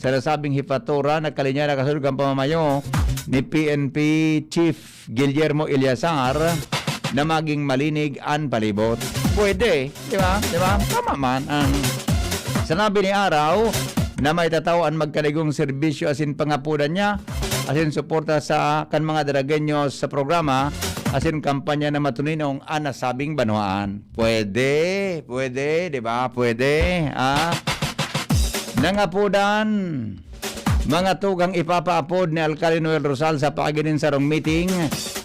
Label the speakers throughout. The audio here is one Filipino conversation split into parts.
Speaker 1: sa nasabing hipatura na kalinya nakasulog ang pamamayo ni PNP Chief Guillermo Eliazar na maging malinig ang palibot. Pwede, di ba? Di ba? Tama man. Sanabi ni Araw na may tatawaan magkaligong serbisyo asin pangapunan niya, asin suporta sa kan mga daragenyo sa programa, asin kampanya na matuninong anasabing banwaan. Pwede, di ba? Pwede, Nangapudan, mga tugang ipapaapod ni Alcalde Noel Rosal sa paginin sarong meeting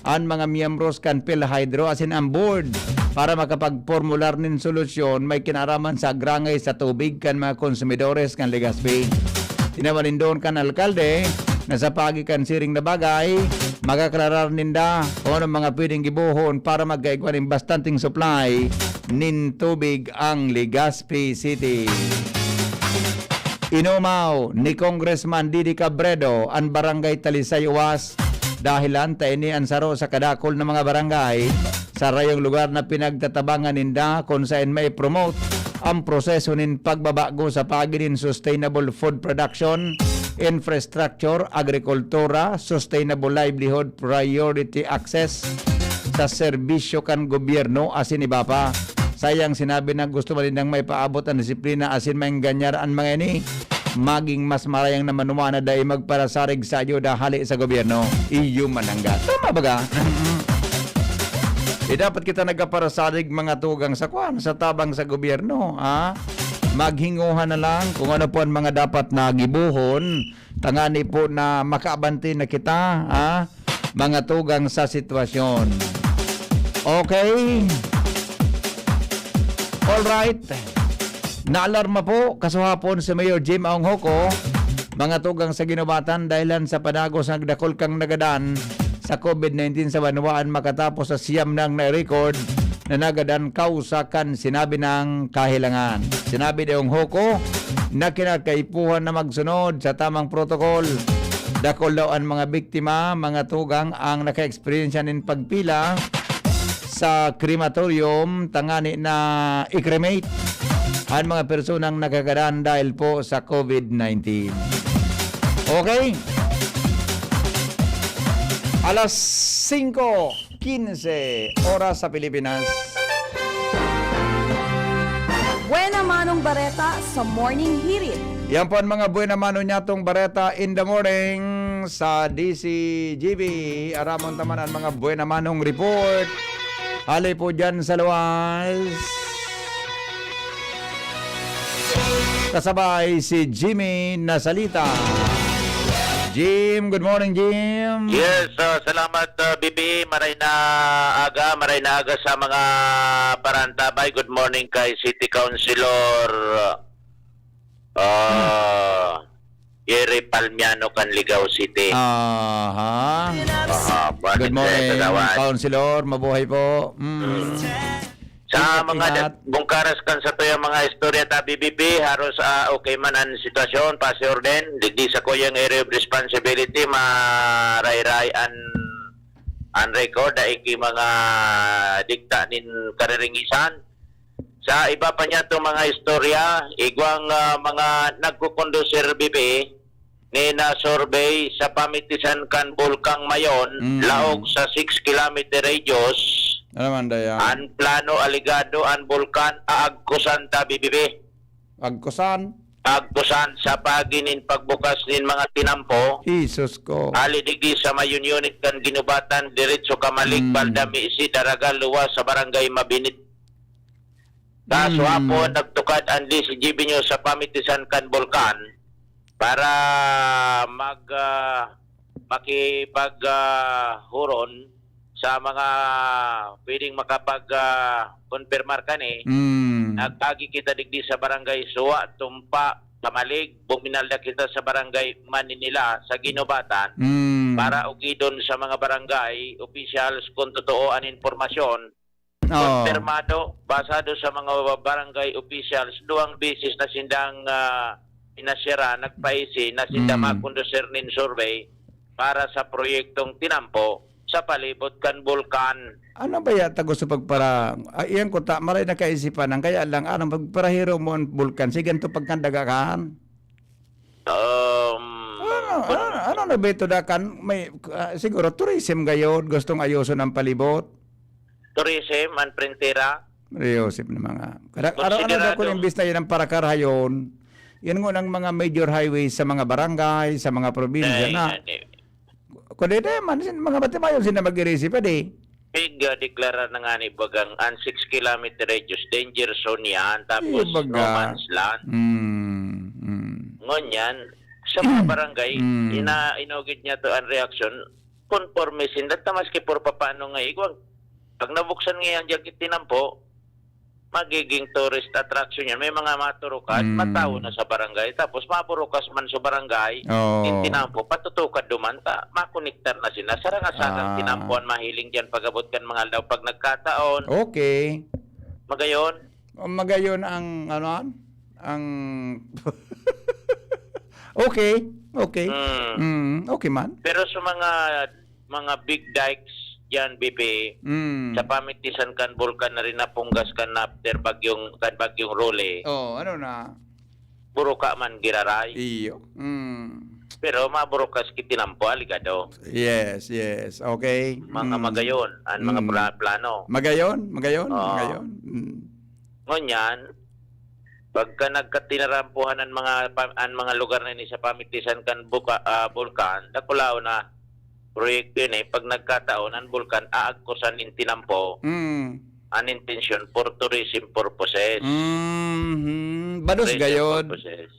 Speaker 1: ang mga miyembros kan PhilHydro asin ang board para makapagformular nin solusyon may kinaraman sa agrangay sa tubig kan mga konsumidores kan Legazpi. Tinawanin doon kan Alcalde na sa pagikan siring na bagay, makaklarar ninda kung anong mga pwedeng gibuhon para magkaigwan ng bastanting supply nin tubig ang Legazpi City. Inumaw ni Congressman Didi Cabredo ang barangay Talisay Uwas dahilan taini ang saro sa kadakol ng mga barangay sa rayong lugar na pinagtatabangan ninda kung saan may promote ang proseso nin pagbabago sa paginin sustainable food production, infrastructure, agrikultura, sustainable livelihood, priority access sa serbisyo kan gobyerno asin iba pa. Sayang sinabi na gusto malindang may paabot ang disiplina asin may ganyar ang mga ini maging mas marayang naman umana dahil magparasarig sa iyo dahali sa gobyerno. Iyo manangga. Tama baga? Dapat kita nagparasarig mga tugang sa kwan, sa tabang sa gobyerno. Maghinguhan na lang kung ano po ang mga dapat na gibuhon. Tangani po na makaabanti na kita, mga tugang sa sitwasyon. Okay. Alright. Naalarma po kasuhapon si Mayor Jim Aonghoko mga tugang sa ginubatan dahilan sa padagos ng dakol kang nagadan sa COVID-19 sa banwaan makatapos sa siyam nang na-record na nagadan kausakan sinabi ng kahilangan. Sinabi ni Aonghoko na kinakaipuhan na magsunod sa tamang protokol. Dakol daw ang mga biktima, mga tugang ang naka-experience nin pagpila sa crematorium tangani na i-cremate ang mga personang nagkakaroon dahil po sa COVID-19. Okay? Alas 5:15 oras sa Pilipinas.
Speaker 2: Buena Manong Bareta sa Morning Hirit.
Speaker 1: Yan po ang mga buena mano niya tong bareta in the morning sa DCGB. Aramon taman ang mga buena manong report. Hali po dyan sa luwas. Kasabay si Jimmy Nasalita. Jim, good morning, Jim.
Speaker 3: Yes, salamat Bibi. Maray na aga sa mga parantabay. Good morning kay City Councilor Yeri Palmiano, Canligao City.
Speaker 1: Good morning, Councilor. Mabuhay po.
Speaker 3: Sa mga bungkaras kan sa to yung mga istorya ta BBB haros okay man ang sitwasyon pasi orden digdi sa ko yung area of responsibility maray-ray an record da iki mga dikta nin kariringisan sa iba pa niya to mga istorya igwang mga nagkukondusir BB ni na survey sa pamitisan kan Bulkang Mayon laog sa 6 kilometer radius. An plano aligado an bulkan aagkusan ta BBB.
Speaker 1: Agkusan
Speaker 3: Sa paginin pagbukas nin mga tinampo.
Speaker 1: Jesus ko.
Speaker 3: Alidigdi sa mayon unit kan ginubatan diretso Kamalig Baldami si Daragal luwas sa barangay Mabinit. Kaso hapon nagtukad ang DCGB nyo sa pamitisan kan bulkan para makipaghuron sa mga pwedeng makapag-konfirmar nagtagi kita digdi sa barangay Suwa, Tumpa, Kamalig, buminalda kita sa barangay Maninila sa Ginubatan para ugidon sa mga barangay officials kung totoo ang informasyon. Konfirmado, basado sa mga barangay officials, 2 beses na sindang inasyera, nagpaisi na sindang makondusir nin survey para sa proyektong tinampo sa palibot kan bulkan.
Speaker 1: Ano ba yata gusto pagpara? Iyan ko ta, maray na kaisipan ang kaya lang anong pagparahiro mo ang bulkan. Sige, ito pagkandagakan. ano na ba ito dakan? May, siguro, tourism gayod. Gustong ayuso ng palibot.
Speaker 3: Tourism, and printera.
Speaker 1: Ayosip na mga. Araw-araw
Speaker 3: Konsiderado.
Speaker 1: na kung imbis na yun ang parakarayon, yan nga ng mga major highways sa mga barangay, sa mga probinsya na. Kung di man, mga batimayon sila mag-irisip pa di.
Speaker 3: Big deklara na nga ni Bagang ang 6 kilometer radius danger zone yan, tapos no
Speaker 1: Baga.
Speaker 3: man's land. Ngunyan, sa mga barangay, inugid niya to ang reaction, conforme sindat na maski por paano nga igwag. Pag nabuksan nga yan dyan tinampo, magiging tourist attraction yan. May mga maturukas, matawo na sa barangay. Tapos mapurukas man sa barangay, tinampo, patutukad dumanta, makonektar na sila. Sarangasagang tinampuan, mahiling dyan pagabot kan mga daw pag nagkataon.
Speaker 1: Okay.
Speaker 3: Magayon,
Speaker 1: Magayon ang, ano, ang... okay. Okay. Okay man.
Speaker 3: pero sa mga big dikes dyan, BP, sa pamitisan kan bulkan na rin napunggas kan na after bagyong Role,
Speaker 1: Ano na?
Speaker 3: buruka man giraray.
Speaker 1: Iyo.
Speaker 3: Pero maburukas kitinampo aligado.
Speaker 1: Yes. Okay.
Speaker 3: Mga magayon, ang mga plano.
Speaker 1: Magayon.
Speaker 3: Oo. Ngunyan, pagka nagkatinarampuhan ang mga lugar na ini sa pamitisan kan bulkan, dakulao na proyekto yun pag nagkataon ang bulkan aagkusan in tinampo an intention for tourism purposes.
Speaker 1: Bados
Speaker 3: Tourism
Speaker 1: gayon.
Speaker 3: purposes.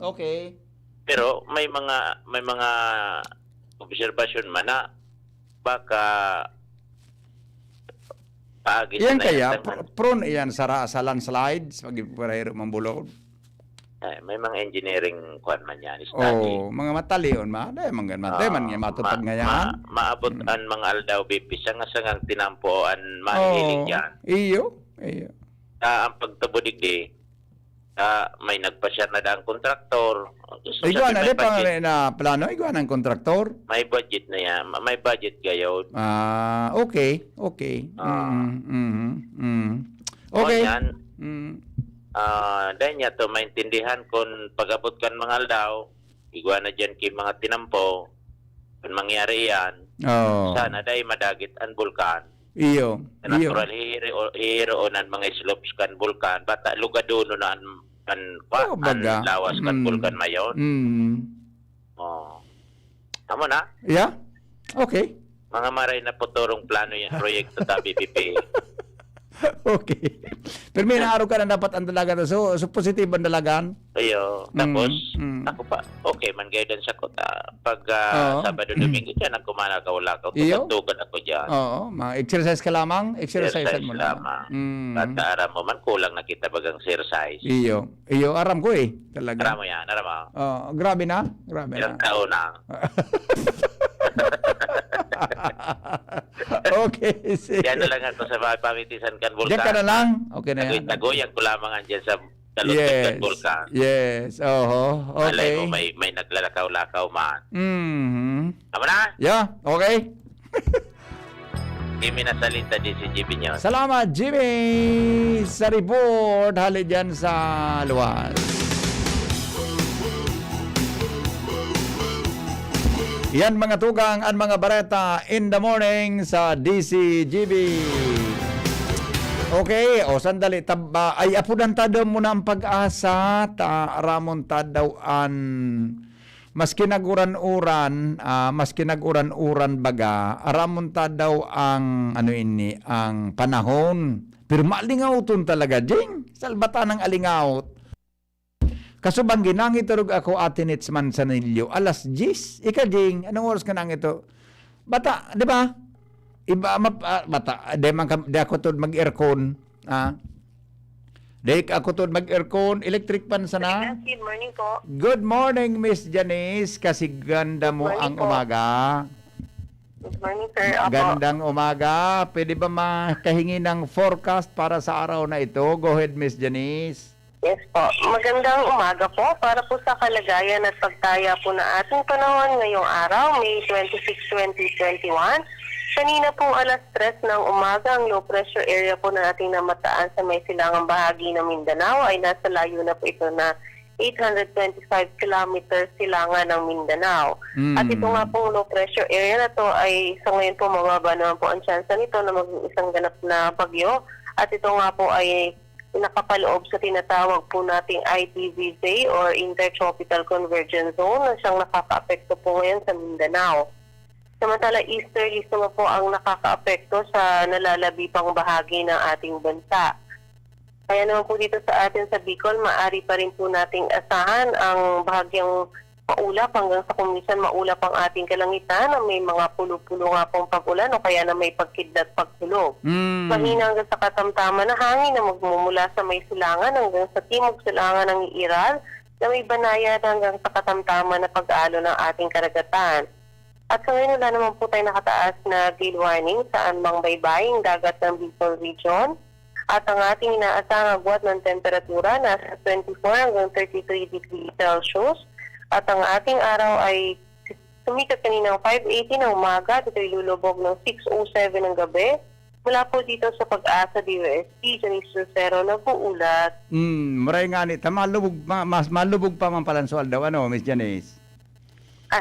Speaker 1: Okay.
Speaker 3: Pero may mga obserbasyon man na baka paagis
Speaker 1: Yan
Speaker 3: na
Speaker 1: kaya,
Speaker 3: yan.
Speaker 1: prone iyan sa landslides, pag-iparahiro mambulod.
Speaker 3: May mga engineering kwan man yan, study.
Speaker 1: Mga matalion ma. Dahil man nga matutag nga yan.
Speaker 3: Maabot ang mga aldaw bipi sangang tinampo an mahilig yan.
Speaker 1: Iyo.
Speaker 3: Ang pagtabudig may nagpasyar na daang kontraktor.
Speaker 1: Igwa na pang na plano, igwa ng kontraktor.
Speaker 3: May budget na yan. May budget gayon.
Speaker 1: Okay. Okay.
Speaker 3: Yan. Dahil niya to maintindihan kung pag-abot kan mga aldaw, igwa na dyan kay mga tinampo, kung mangyari yan, sana dahil madagit ang bulkan.
Speaker 1: Iyo.
Speaker 3: Natural hiroon ang mga slopes kan bulkan, bata lugadono na ang lawas kan bulkan mayon. Tama na?
Speaker 1: Yeah? Okay.
Speaker 3: Mga maray na puturong plano yung proyekto ta BPP.
Speaker 1: Okay. Pero may naaraw ka na dapat ang dalagan. So positive ang dalagan?
Speaker 3: Ayo. Tapos, ako pa, okay, man guidance ako ta. Pag Sabado, Domingo dyan, ako manakaw-lakaw. Tutugan ako dyan.
Speaker 1: Oo. Exercise ka lamang? Exercise mo
Speaker 3: lamang. At aram mo man, kulang na kita bagang exercise.
Speaker 1: Iyo, aram ko talaga.
Speaker 3: Aram mo yan, aram mo.
Speaker 1: Grabe na.
Speaker 3: Ilang taon na.
Speaker 1: Okay, sige.
Speaker 3: Yan na lang ako sa pamitisan kan bulkan.
Speaker 1: Diyan ka na lang? Okay na yan.
Speaker 3: Tagoyan ko lamang andyan sa taluntig kan bulkan.
Speaker 1: Yes. Okay.
Speaker 3: Alay mo, may naglalakaw-lakaw man. Tama na?
Speaker 1: Yeah, okay.
Speaker 3: Kimi na salita di si Jimmy nyo.
Speaker 1: Salamat, Jimmy, sa report. Hali dyan sa luwas. Yan mga tugang at mga bareta in the morning sa DCGB. Okay, sandali ay apudan tadaw mo na ang pag-asa ramon tadawan maski naguran-uran baga ramon tadaw ang ang panahon pero malingawton talaga ding salbata ng alingawt. Kasubang ginangit turog ako atinits man sa nilyo. Alas 10. Ding, anong oras ka nang ito? Bata, di ba? Iba, bata, di ako to mag-aircon. Di ako to mag-aircon. Electric pan sana.
Speaker 4: Good morning po.
Speaker 1: Good morning, Miss Janice. Kasi ganda mo ang umaga.
Speaker 4: Good morning, sir. Opo.
Speaker 1: Gandang umaga. Pwede ba makahingi ng forecast para sa araw na ito? Go ahead, Miss Janice.
Speaker 4: Yes po. Magandang umaga po para po sa kalagayan at pagtaya po na ating panahon ngayong araw, May 26, 2021. Kanina pong alas 3 ng umaga, ang low pressure area po na ating namataan sa may silangang bahagi ng Mindanao ay nasa layo na po ito na 825 kilometers silangan ng Mindanao.
Speaker 1: Mm.
Speaker 4: At ito nga pong low pressure area na to ay sa ngayon po mababa naman po ang chance nito na maging isang ganap na bagyo. At ito nga po ay nakapaloob sa tinatawag po nating ITVZ or Intertropical Convergence Zone na siyang nakaka-apekto po ngayon sa Mindanao. Samantala, easterlies naman po ang nakaka-apekto sa nalalabi pang bahagi ng ating bansa. Kaya naman po dito sa atin sa Bicol, maaari pa rin po nating asahan ang bahagyang maulap hanggang sa kumisan maulap ang ating kalangitan na may mga pulo-pulo nga pong pag-ulan o kaya na may pagkidlat pagtulog.
Speaker 1: Mm.
Speaker 4: Mahina hanggang sa katamtaman na hangin na magmumula sa may silangan hanggang sa timog silangan ng Iiral na may banayad hanggang sa katamtaman na pag-alo ng ating karagatan. At sa ngayon wala naman po tayo nakataas na gale warning sa anumang baybaying dagat ng Bicol Region. At ang ating inaasahang agwat ng temperatura nasa 24 hanggang 33 degrees Celsius. At ang ating araw ay sumikat kaninang 5:80 ng umaga at ito'y lulubog ng 6:07 ng gabi. Mula po dito sa Pag-asa DOST, Janice Lucero, nag-uulat.
Speaker 1: Maray nga ni, mas malubog pa man palansual daw, ano, Miss Janice?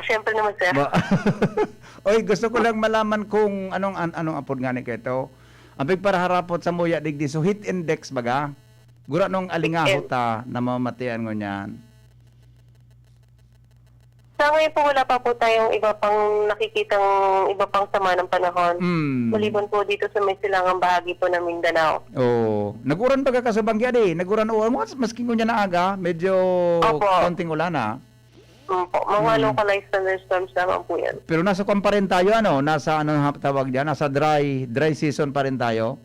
Speaker 4: Siyempre naman, sir.
Speaker 1: Oy, gusto ko lang malaman kung anong apod nga ni keto. Abig para harapot sa muya digdi. So, heat index baga? Gura nung alingahota na mamatian ngo niyan.
Speaker 4: Sa ngayon po wala pa po tayong iba pang nakikitang iba pang sama ng panahon. Maliban po dito sa may silangang bahagi po ng Mindanao.
Speaker 1: Oh, naguran baga ka sa Bangya di? Naguran o maski ngo niya na aga, medyo
Speaker 4: Opo.
Speaker 1: konting ulan na.
Speaker 4: Po, mga localized thunderstorms naman po yan.
Speaker 1: Pero nasa kwan pa rin tayo, ano? Nasa tawag diyan? Nasa dry season pa rin tayo?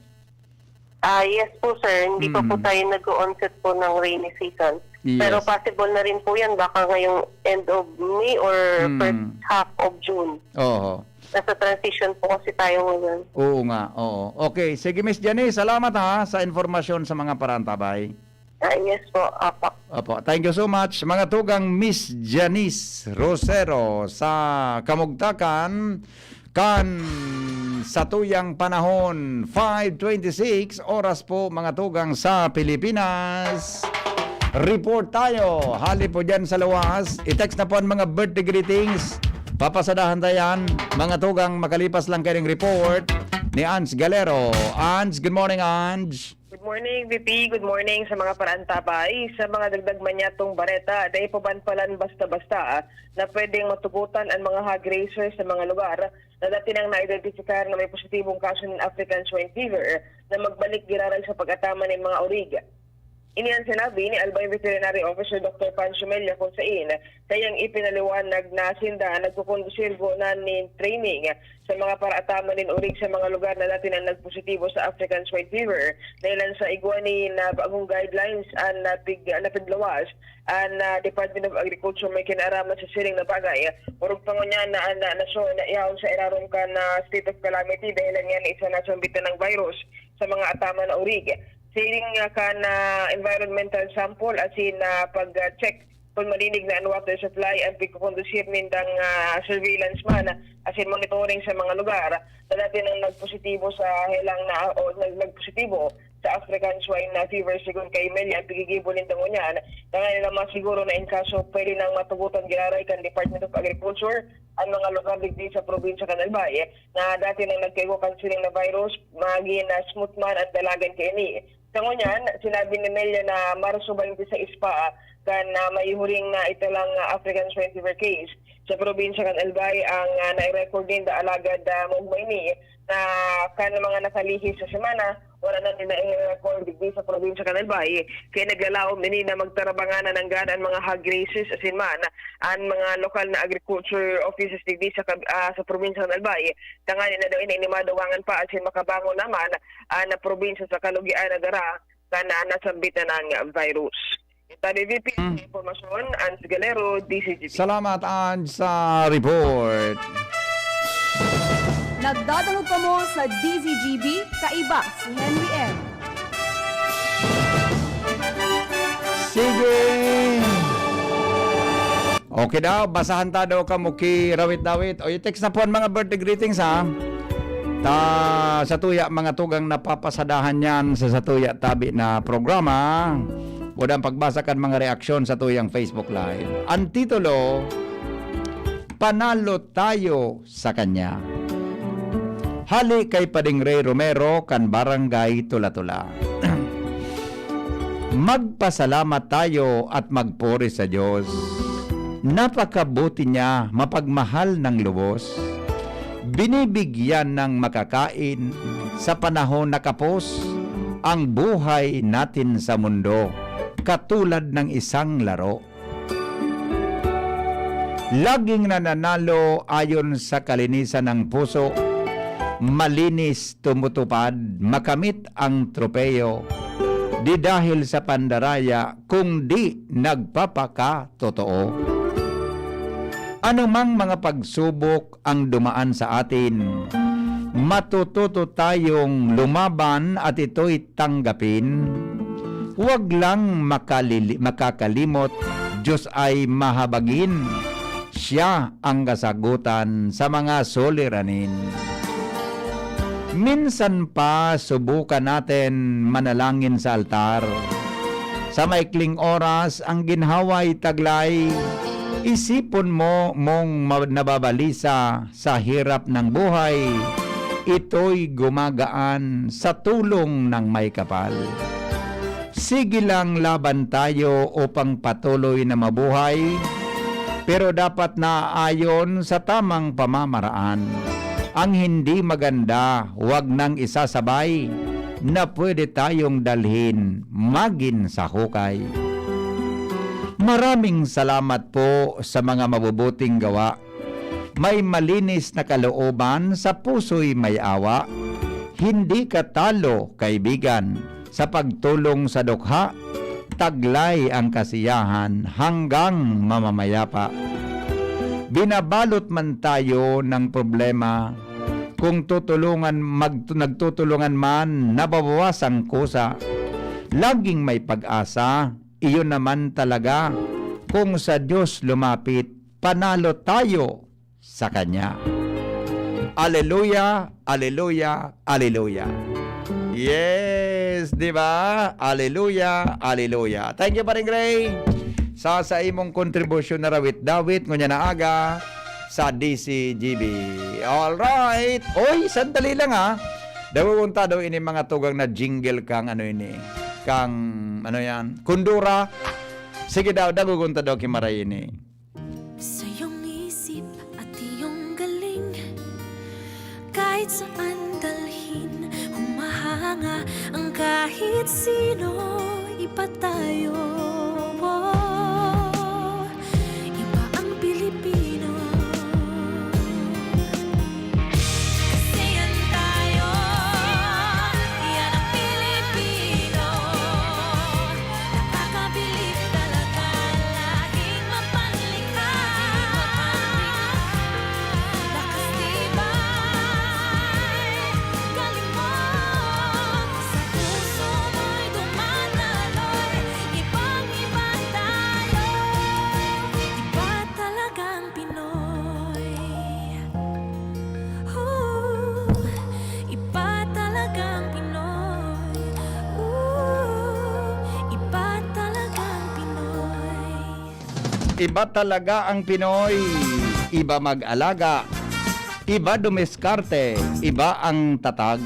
Speaker 4: Yes po, sir. Hindi pa po tayo nag-onset po ng rainy season.
Speaker 1: Yes.
Speaker 4: Pero possible na rin po yan baka ngayong end of May or first half of June.
Speaker 1: Oo.
Speaker 4: Nasa transition po kasi tayo ngayon.
Speaker 1: Oo nga, oo. Okay, sige Miss Janice, salamat ha sa informasyon sa mga parantabay.
Speaker 4: Yes po, apo.
Speaker 1: Opo, thank you so much. Mga tugang Miss Janice Rosero sa Kamugtakan kan sa tuyang panahon 5:26 oras po mga tugang sa Pilipinas. Report tayo. Hali po dyan sa luwas. I-text na po ang mga birthday greetings. Papasadahan tayo yan. Mga tugang makalipas lang kayo ng report ni Ange Galero. Ange, good morning Ange.
Speaker 5: Good morning, VP. Good morning sa mga parantabay. Sa mga dagdag manyatong bareta, dahil pabanpalan basta-basta na pwedeng matugutan ang mga hog racers sa mga lugar na dati nang na-identifikar na may positibong kaso ng African Swine Fever na magbalik giraral sa pag-atama ng mga orig. Iniyan sinabi ni Albay Veterinary Officer Dr. Pancho Mella kung saan kayang ipinaliwanag na sinda nagkukondusirgo na ni training sa mga paraatama ng urig sa mga lugar na dati na nagpositibo sa African Swine Fever dahil sa igwani na bagong guidelines ang napiglawas ang Department of Agriculture may kinaraman sa siring na bagay. Urog pangunya na ihaon sa irarong ka na state of calamity dahil yan isa na sambitan ng virus sa mga atama na urig. Siring ka na environmental sample as in pag-check kung malinig na ang water supply at pagkukondusir nindang surveillance man as in monitoring sa mga lugar na dati nang nagpositibo sa helang na o nagpositibo sa African Swine Fever sigon kay Meli ang pigigibo nindang unyan na ngayon naman siguro na in kaso pwede nang matugutan giraray kan Department of Agriculture ang mga lugar digdi sa probinsya kan Albay na dati nang nagkaigo kan sining na virus maging smooth man at dalagan kay ni. Sa ngunyan, sinabi ni Melia na Marso 26 pa kan maihuring na ito lang African Swine Fever case sa probinsya kan Albay ang nai-record din da alagad Mugmay ni na kan mga nakalihis sa semana wala na din na-record digdi sa probinsya kan Albay kaya naglalaom din na magtarabanganan ng gana ang mga hog races as in man ang mga lokal na agriculture offices digdi sa probinsya kan Albay tanganin na daw inimadawangan pa as in makabangon naman na probinsya sa Kalugian na dara kana nasambitan ng virus. Tani VP, informasyon, Ange Galero, DCGP.
Speaker 1: Salamat Ange sa report.
Speaker 2: Nagdadalo pa mo sa DZGB, kaiba si Henry M.
Speaker 1: Sige. Okay daw, basahan ta daw ka muki rawit-dawit. O i-text na po ang mga birthday greetings ha. Sa tuya mga tugang napapasadahan yan sa tuya tabi na programa. Wadang pagbasa kan mga reaksyon sa tuyang Facebook Live. Ang titulo, Panalo tayo sa kanya. Hali kay Pading Ray Romero kan Barangay Tula-Tula. Magpasalamat tayo at magpuri sa Diyos. Napakabuti niya, mapagmahal ng lubos. Binibigyan ng makakain sa panahon na kapos ang buhay natin sa mundo, katulad ng isang laro. Laging nananalo ayon sa kalinisan ng puso, malinis tumutupad, makamit ang tropeyo, di dahil sa pandaraya, kung di nagpapakatotoo. Anumang mga pagsubok ang dumaan sa atin, matututo tayong lumaban at ito'y tanggapin. Huwag lang makakalimot, Diyos ay mahabagin. Siya ang kasagutan sa mga suliranin. Minsan pa subukan natin manalangin sa altar. Sa maikling oras ang ginhawa'y taglay. Isipon mo mong nababalisa sa hirap ng buhay. Ito'y gumagaan sa tulong ng may kapal. Sige lang laban tayo upang patuloy na mabuhay. Pero dapat naayon sa tamang pamamaraan. Ang hindi maganda, huwag nang isasabay na pwede tayong dalhin magin sa hukay. Maraming salamat po sa mga mabubuting gawa. May malinis na kalooban, sa puso'y may awa. Hindi ka talo, kaibigan, sa pagtulong sa dukha. Taglay ang kasiyahan hanggang mamamayapa. Binabalot man tayo ng problema, kung nagtutulungan man, nababawas ang kusa. Laging may pag-asa, iyon naman talaga. Kung sa Diyos lumapit, panalo tayo sa Kanya. Aleluya, aleluya, aleluya. Yes, di ba? Aleluya, aleluya. Thank you, Paring Ray, sa imong kontribusyon na rawit dawit ngunya na aga sa DCGB. All right. Oy, sandali lang ha. Dawunta daw ini mga tugang na jingle kang ano ini. Kang ano yan? Kundura. Sige daw, dawunta daw kimaray ini.
Speaker 6: Sa iyong isip at iyong galing, kahit saan dalhin, humahanga ang kahit sino, iba tayo. Iba ang Pilipino. Kasi yan tayo, yan ang Pilipino. Nakakabilib talaga, laging mapanlikha. Lakas tibay, galing mo. Sa puso mo'y dumadaloy. Ibang-iba tayo, iba talagang Pinoy. Iba talagang Pinoy. Iba talagang Pinoy.
Speaker 1: Iba talaga ang Pinoy. Iba mag-alaga. Iba dumiskarte. Iba ang tatag.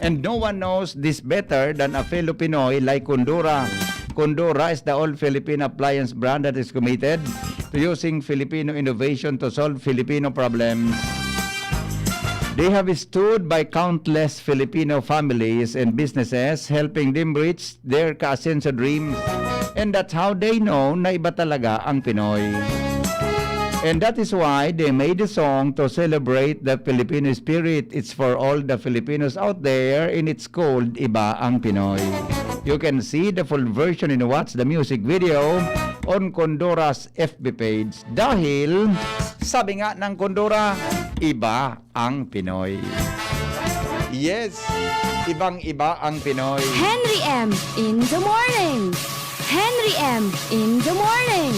Speaker 1: And no one knows this better than a fellow Pinoy like Kundura. Kundura is the all-Filipino appliance brand that is committed to using Filipino innovation to solve Filipino problems. They have stood by countless Filipino families and businesses, helping them reach their ka-asenso dreams. And that's how they know na iba talaga ang Pinoy. And that is why they made a song to celebrate the Filipino spirit. It's for all the Filipinos out there, and it's called Iba ang Pinoy. You can see the full version and watch the music video on Kundura's FB page. Dahil, sabi nga ng Kundura, iba ang Pinoy. Yes, ibang-iba ang Pinoy.
Speaker 2: Henry M. in the morning. Henry M. in the morning.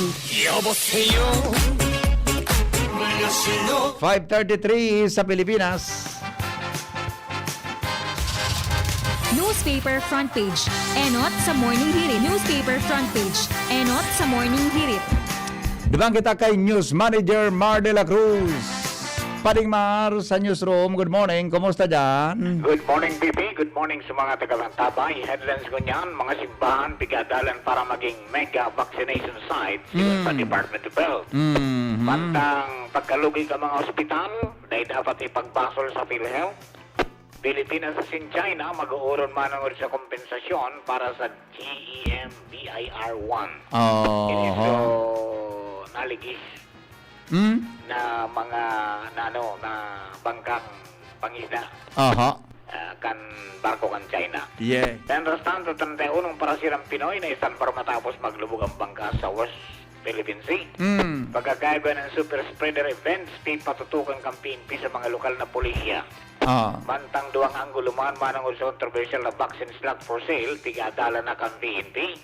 Speaker 1: 5:33 sa Pilipinas.
Speaker 7: Newspaper front page. Enot sa Morning Hirit. Newspaper front page. Enot sa Morning Hirit.
Speaker 1: Dibang kita kay News Manager Mar de la Cruz. Paring Mar sa newsroom. Good morning. Kumusta dyan?
Speaker 8: Good morning, BP. Good morning sa mga taga-Lantabay. Headlines ko niyan, mga simbahan, bigadalan para maging mega vaccination sites sa Department of Health. Pantang pagkalugi ka mga ospital, dahil dapat ipagbasol sa PhilHealth. Pilipinas sa China, mag-uuron manungod sa kompensasyon para sa GEM-BIR1. Ito naligis na mga na bangkang pangisda kan barko kan China.
Speaker 1: Yeah.
Speaker 8: Dan restante 31 para sirang Pinoy na isang para matapos maglubog ang bangka sa West Philippine Sea. Pagkakaiba ng super spreader events, patutukan kang PNP sa mga lokal na pulisya. Mantang duwang angguluman manang sa controversial na vaccine slot for sale, tigadala na kang PNP.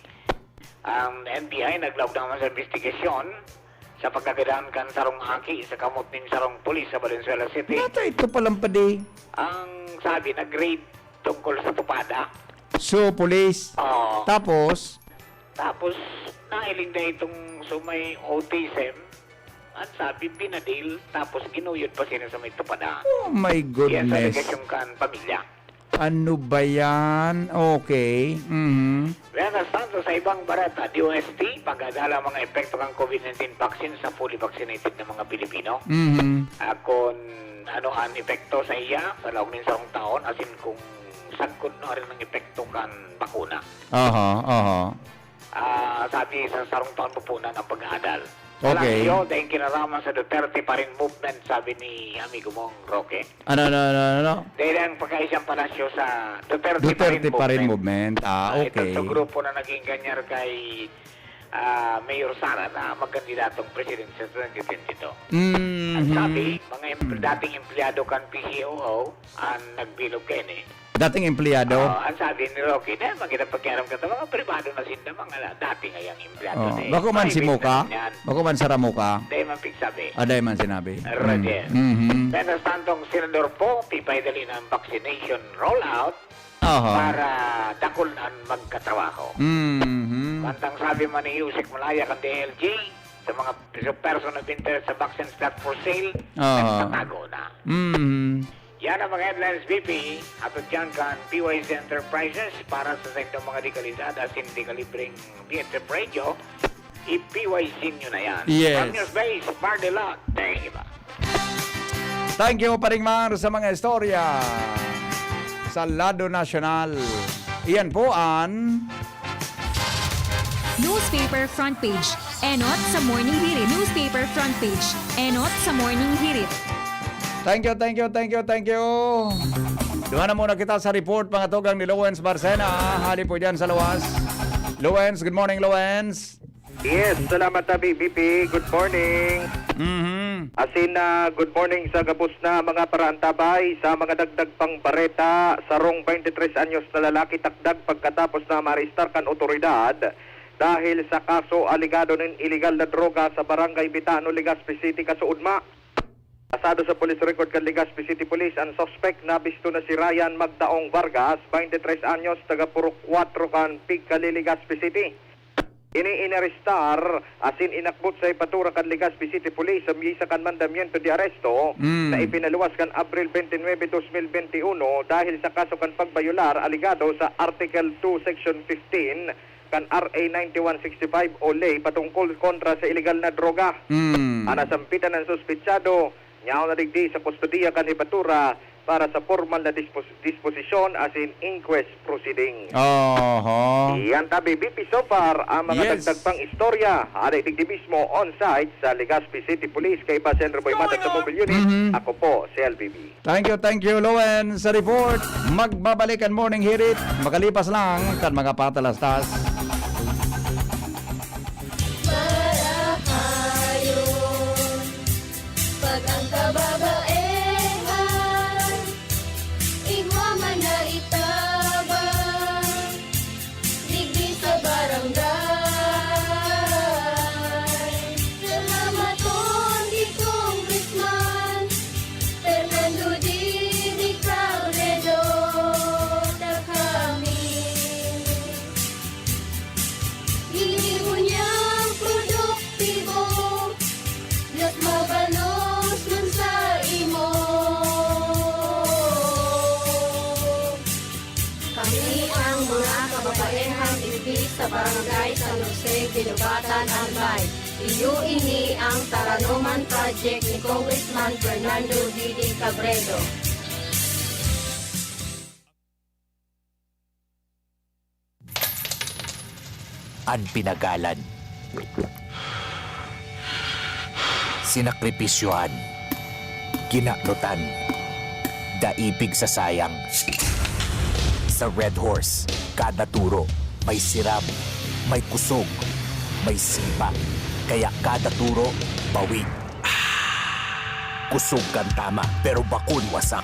Speaker 8: Ang NBI naglaw naman sa investigasyon sa pagkakadaan kan sarong aki sa kamot ning sarong pulis sa Valenzuela City.
Speaker 1: Nata ito palang padi.
Speaker 8: Ang sabi na grade tungkol sa tupada.
Speaker 1: So, police. Tapos, nailing na itong sumay autism at sabi binadil tapos ginuyod pa sila sa may tupada. oh my
Speaker 8: Yan sa
Speaker 1: goodness.
Speaker 8: legasyong kan pamilya.
Speaker 1: Ano ba yan? Okay.
Speaker 8: Whereas tanto sa ibang barata, DOST, pagdadala mga epekto ng COVID-19 vaccine sa fully vaccinated na mga Pilipino. Kung ano ang epekto sa iya sa loob ng isang taon, as in kung sagkod na rin ang epekto kan bakuna. Sabi sa sarong taon po na ng pag-aadal.
Speaker 1: Okay.
Speaker 8: Walang dahil kinaraman sa Duterte pa rin movement, sabi ni amigo mong Roque.
Speaker 1: Ano?
Speaker 8: Dahil ang pagkaisang palasyo sa Duterte
Speaker 1: Pa rin movement. Okay.
Speaker 8: Ito sa grupo na naging kanyar kay Mayor Sara na magkandidatong president sa 2022. At sabi, mga dating empleyado kan PCOO ang nagbilog kayo
Speaker 1: Dating empleyado.
Speaker 8: ang sabi ni Rocky, na maganda pagkiaram ka mga privado na sinda, mga dating ayang empleyado na
Speaker 1: Bako man si Muka.
Speaker 8: Yan.
Speaker 1: Bako man sa Ramuka.
Speaker 8: Dahil man pigsabi.
Speaker 1: Aday man sinabi.
Speaker 8: Roger. Pero tantong senador po, pipaydali ng vaccination rollout para dakol ang magkatrabaho. Pantang sabi man ni Yusek Malaya kan DLG, sa mga person of interest sa vaccine slot for sale, nagtatago na. Yan ang mga headlines, BP. Atod dyan kan PYC Enterprises para sa sektong mga dekalisada at hindi kalibreng BFF Radio. I-PYC nyo na yan.
Speaker 1: Yes.
Speaker 8: From News Base, Mardela. Thank you ba?
Speaker 1: Thank you, Paring Mar, sa mga istorya sa Lado Nacional. Iyan po ang
Speaker 7: Newspaper front page. Enot sa Morning Hirit. Newspaper front page. Enot sa Morning Hirit.
Speaker 1: Thank you. Duha na muna kita sa report, pangatugang ni Lowens Barcena. Hali po dyan sa Luwas. Lowens, good morning, Lowens.
Speaker 9: Yes, salamat tabi, BP. Good morning. Asin na good morning sa gabos na mga parantabay sa mga dagdag pang bareta sarong 23 anyos na lalaki takdag pagkatapos na maristar kan otoridad dahil sa kaso aligado ng illegal na droga sa barangay Bitano, Legazpi City, Kasuudma. Pasado sa police record kan Legazpi City Police, ang suspect na bisto na si Ryan Magdaong Vargas, 23 anyos, taga Purok 4 kan Pigkali, Legazpi City. Ini-inarestar, asin inakbot sa ipatura kan Legazpi City Police sa miyisa kan mandamiento de aresto na ipinaluwas kan Abril 29, 2021 dahil sa kaso kan pagbayular aligado sa Article 2, Section 15 kan RA 9165 o ley patungkol kontra sa illegal na droga. Anasampitan ng suspitsado, nyaw na digdi sa kustodiya kan ipatura para sa formal na disposisyon as in inquest proceeding. Yan tabi, BP, so far ang mga dagdag pang istorya. Aday digdi mismo on-site sa Legazpi City Police kay Basen Reboy Mata sa Mobile Unit. Ako po, si LBB.
Speaker 1: Thank you, Lowen, sa report. Magbabalik ang Morning Hirit. Makalipas lang kan mga patalastas.
Speaker 6: Pag ang kababaehan, igwaman na itabang, digdi sa barangay. Salamat kong di Congressman Fernando D. Crowdedo, sa barangay San Jose, Ginubatan, Albay. Iyo ini ang Taranuman Project ni Congressman Fernando Didi Cabredo.
Speaker 10: Ang pinagalan, sinakripisyohan, ginaklutan, daibig sa sayang. Sa Red Horse, kada turo, may siram, may kusog, may sipa. Kaya kada turo, bawi. Kusog kan tama, pero bakun wasak.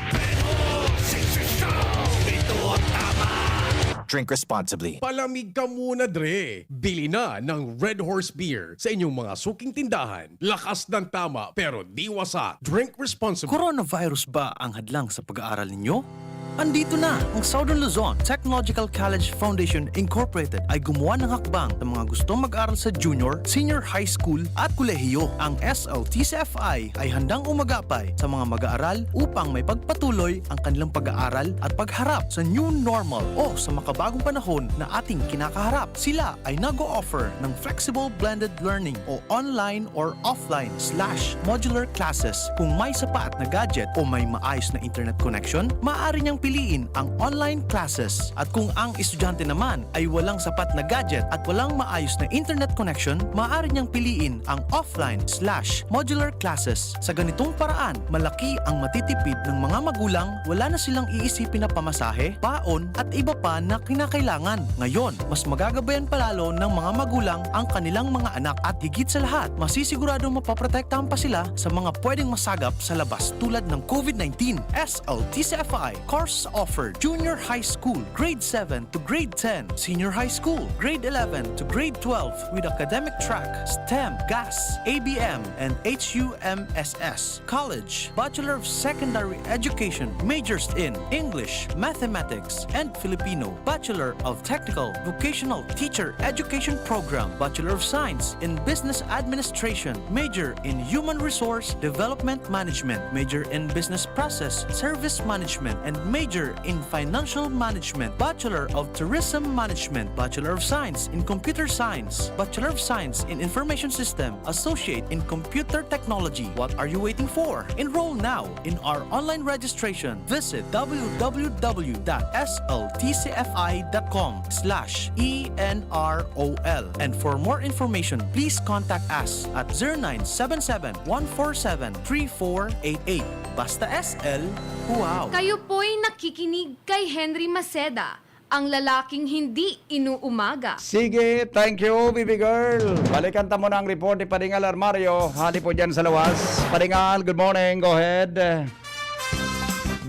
Speaker 10: Drink responsibly.
Speaker 11: Palamig ka muna, Dre. Bili na ng Red Horse Beer sa inyong mga suking tindahan. Lakas ng tama pero di wasak. Drink responsibly.
Speaker 12: Coronavirus ba ang hadlang sa pag-aaral ninyo? Andito na ang Southern Luzon Technological College Foundation Incorporated ay gumawa ng hakbang sa mga gustong mag-aral sa junior, senior high school at kolehiyo. Ang SLTCFI ay handang umagapay sa mga mag-aaral upang may pagpatuloy ang kanilang pag-aaral at pagharap sa new normal o sa makabagong panahon na ating kinakaharap. Sila ay nag-o-offer ng flexible blended learning o online or offline/modular classes. Kung may sapat na gadget o may maayos na internet connection, maaari niyang piliin ang online classes. At kung ang estudyante naman ay walang sapat na gadget at walang maayos na internet connection, maaari niyang piliin ang offline/modular classes. Sa ganitong paraan, malaki ang matitipid ng mga magulang, wala na silang iisipin na pamasahe, paon at iba pa na kinakailangan. Ngayon, mas magagabayan palalo ng mga magulang ang kanilang mga anak at higit sa lahat, masisiguradong mapaprotektahan pa sila sa mga pwedeng masagap sa labas tulad ng COVID-19. SLTCFI course offered junior high school, grade 7 to grade 10, senior high school, grade 11 to grade 12 with academic track, STEM, GAS, ABM, and HUMSS. College, Bachelor of Secondary Education, majors in English, Mathematics, and Filipino. Bachelor of Technical Vocational Teacher Education Program, Bachelor of Science in Business Administration, major in Human Resource Development Management, major in Business Process Service Management, and major in Financial Management, Bachelor of Tourism Management, Bachelor of Science in Computer Science, Bachelor of Science in Information System, Associate in Computer Technology. What are you waiting for? Enroll now in our online registration. Visit www.sltcfi.com/ENROL. And for more information, please contact us at 0977-147-3488. Basta SL, wow!
Speaker 2: Kayo po'y nakikinig kay Henry Maceda, ang lalaking hindi inuumaga.
Speaker 1: Sige, thank you, baby girl. Balikan ta mo na ang report ni Paringal Armario. Hali po dyan sa lawas. Paringal, good morning. Go ahead.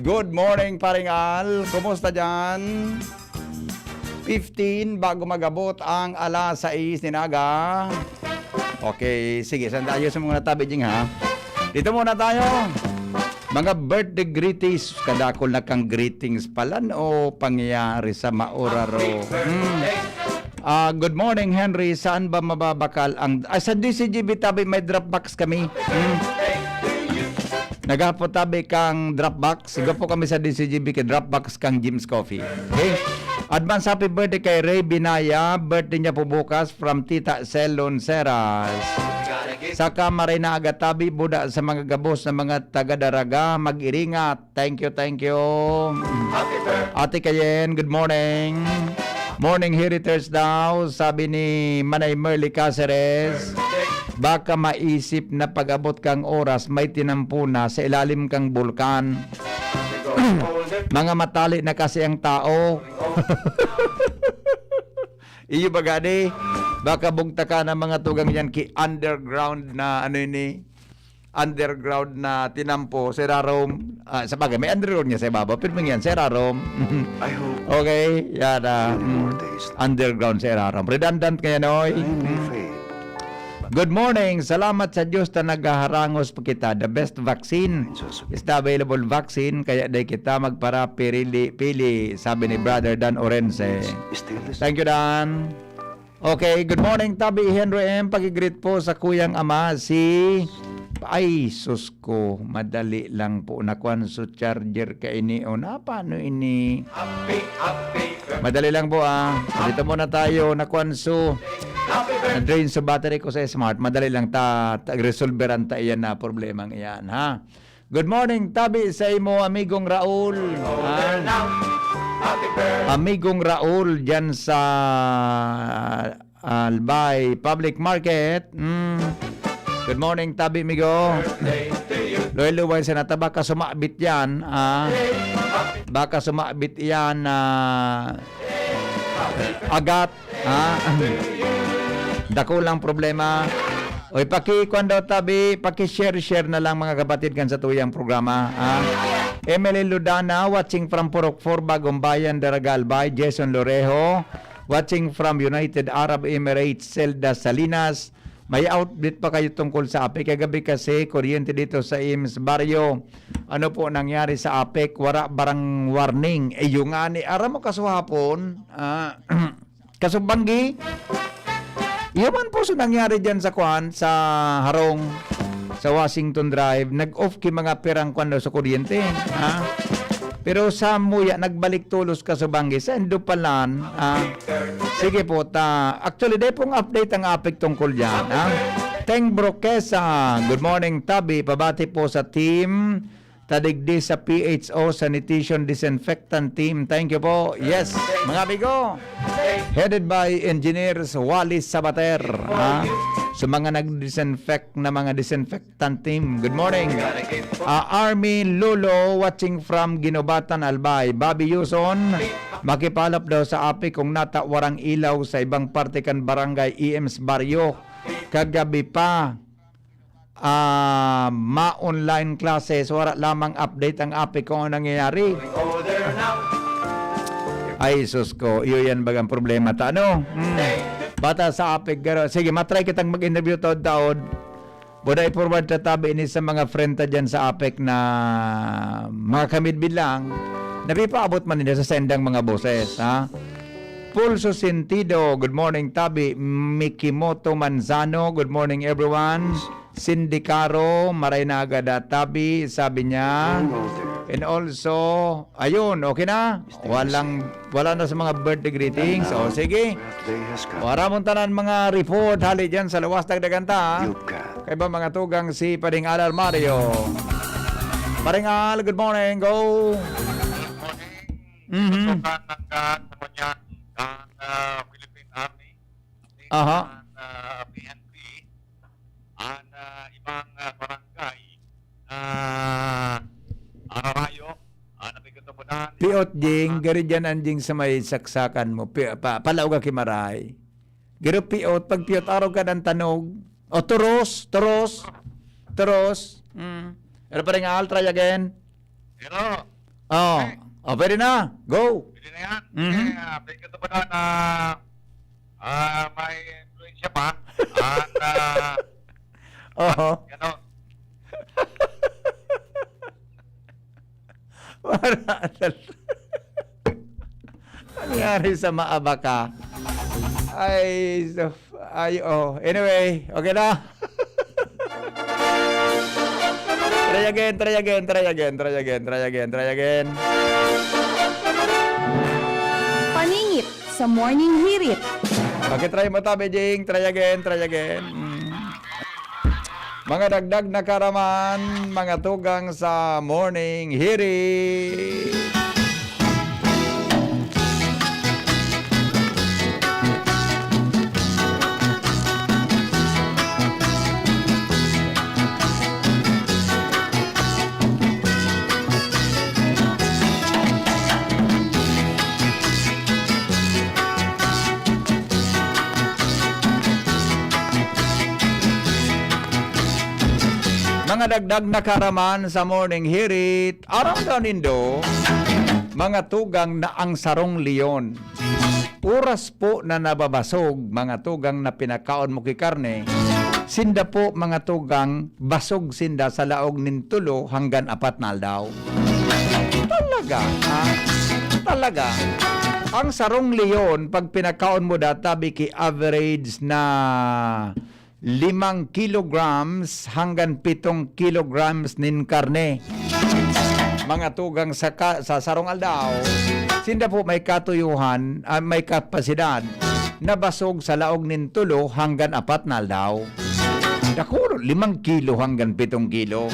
Speaker 1: Good morning, Paringal. Kumusta dyan? 15 bago magabot ang alas 6 ninaga. Okay, sige. Saan tayo sa mga natabi dyan, ha? Dito muna tayo. Mga birthday greetings, kadakol na kang greetings pala o pangyayari sa maoraro. Good morning, Henry. Saan ba mababakal ang... sa DCGB tabi may dropbox kami. Nagapo tabi kang dropbox. Sigo po kami sa DCGB kay dropbox kang Jim's Coffee. Okay? Advance happy birthday kay Ray Binaya. Birthday niya po bukas from Tita Celon Seras. Saka maray na agatabi buda sa mga gabos na mga taga-daraga. Mag-iringat. Thank you, thank you. Ate Kayen, good morning. Morning Heritage daw. Sabi ni Manay Merly Caceres, baka maisip na pag-abot kang oras may tinampo na sa ilalim kang bulkan. Mga matali na kasi ang tao. Iyo ba gani? Baka bugta ka ng mga tugang yan ki underground na underground na tinampo, Serarom. Sa bagay, may underground niya sa ibabaw. Pero yan, Serarom. Okay, yan. Underground Serarom. Redundant kaya, Noy. Good morning. Salamat sa Diyos na naghaharangos pa kita. The best vaccine is the available vaccine. Kaya day kita magpara pili, sabi ni Brother Dan Orense. Thank you, Dan. Okay, good morning, Tabi Henry M. Pag-greet po sa kuyang ama, si... Ay, sus ko, madali lang po. Nakuan so charger ka ini. O na, paano ini? Madali lang po Dito muna tayo. Nakuan so... Na-drain sa battery ko sa smart. Madali lang resolveran ta iyan na problemang iyan, ha? Good morning, Tabi, sa imo, amigong Raul. Amigong Raul dyan sa Albay Public Market. Good morning, Tabi, amigo. Luway-luway sa nata, baka sumabit yan. Baka sumabit yan agat. Dako lang problema. Oy, paki-kuan daw, Tabi, paki-share na lang mga kapatid kan sa tuyang programa. Emily Ludana, watching from Purok 4, Bagong Bayan, Daragalbay. Jason Lorejo, watching from United Arab Emirates, Zelda Salinas. May outbreak pa kayo tungkol sa APEC. Kagabi kasi, kuryente dito sa IMS Barrio. Ano po nangyari sa APEC? Wala barang warning. Yung ani, aram mo kasuhapon, kasubanggi. Iyaman po sa nangyari dyan sa Harong, sa Washington Drive. Nag-off ki mga perang sa kuryente. Pero sa muya, nagbalik tulos kasubanggi. Sa Endopalan, sige po, actually, day pong update ang APEC tungkol dyan. Teng Broquesa, good morning, Tabi. Pabati po sa team. Tadigdi sa PHO Sanitation Disinfectant Team. Thank you po. Yes, mga amigo. Headed by Engineers Wally Sabater. Sa mga nag-disinfect na mga disinfectant team. Good morning. Army Lulo, watching from Ginobatan, Albay. Bobby Yuson, makipalap daw sa APEC kung natawarang ilaw sa ibang parte kan barangay EMS Barrio. Kagabi pa, ma-online classes, wala lamang update ang APEC kung ano nangyayari. Ay, sus ko, iyo yan bagang problema. Bata sa APEC, sige, matry kitang mag-interview taod-taod. Buday forward ta, Tabi, ini sa mga friend ta dyan sa APEC na mga kamidbid lang. Napipaabot man nila sa sendang mga boses, Pulso Sentido, good morning, Tabi. Mikimoto Manzano, good morning, everyone. Cindy Caro, Maraynaga Tabi, sabi niya. And also, ayun, okay na? Wala na sa mga birthday greetings. O, sige. Wala mong tanan mga report, hali dyan sa lawas dagdaganta. Kaya ba mga tugang si Pading Al Mario? Pading Al, good morning, go.
Speaker 13: Philippine Army, PNP, ang ibang barangay, Arayo, nabigat mo na.
Speaker 1: Piot jing, gari dyan anjing sa may saksakan mo. Palaw ka kimaray. Garo piot, pag piot araw ka ng tanog. O, turos. Pero pa rin nga, I'll try again.
Speaker 13: Hello.
Speaker 1: Pwede na. Go.
Speaker 13: Pwede na yan. Bigat mo na may influensya pa. Ganon.
Speaker 1: Nangyari sa maabaka. Anyway, okay na. Try again.
Speaker 7: Paningit sa Morning Hirit.
Speaker 1: Okay, try mo, Tabi Jing. Try again. Mga dagdag na karaman, mga tugang sa Morning Hirit. Mga dagdag na karaman sa Morning Hirit, araw daw nindo, mga tugang na ang sarong leon. Oras po na nababasog, mga tugang na pinakaon mo kikarne, sinda po mga tugang, basog sinda sa laog nintulo hanggang 4 na aldaw. Talaga, Talaga. Ang sarong leon, pag pinakaon mo databi ki average na 5 kilograms hanggang 7 kilograms nin karne. Mga tugang sa sarong aldaw, sinda po may katuyuhan, may kapasidad na basog sa laog nin 3 hanggang 4 na aldaw. Dako, 5 kilo hanggang 7 kilo.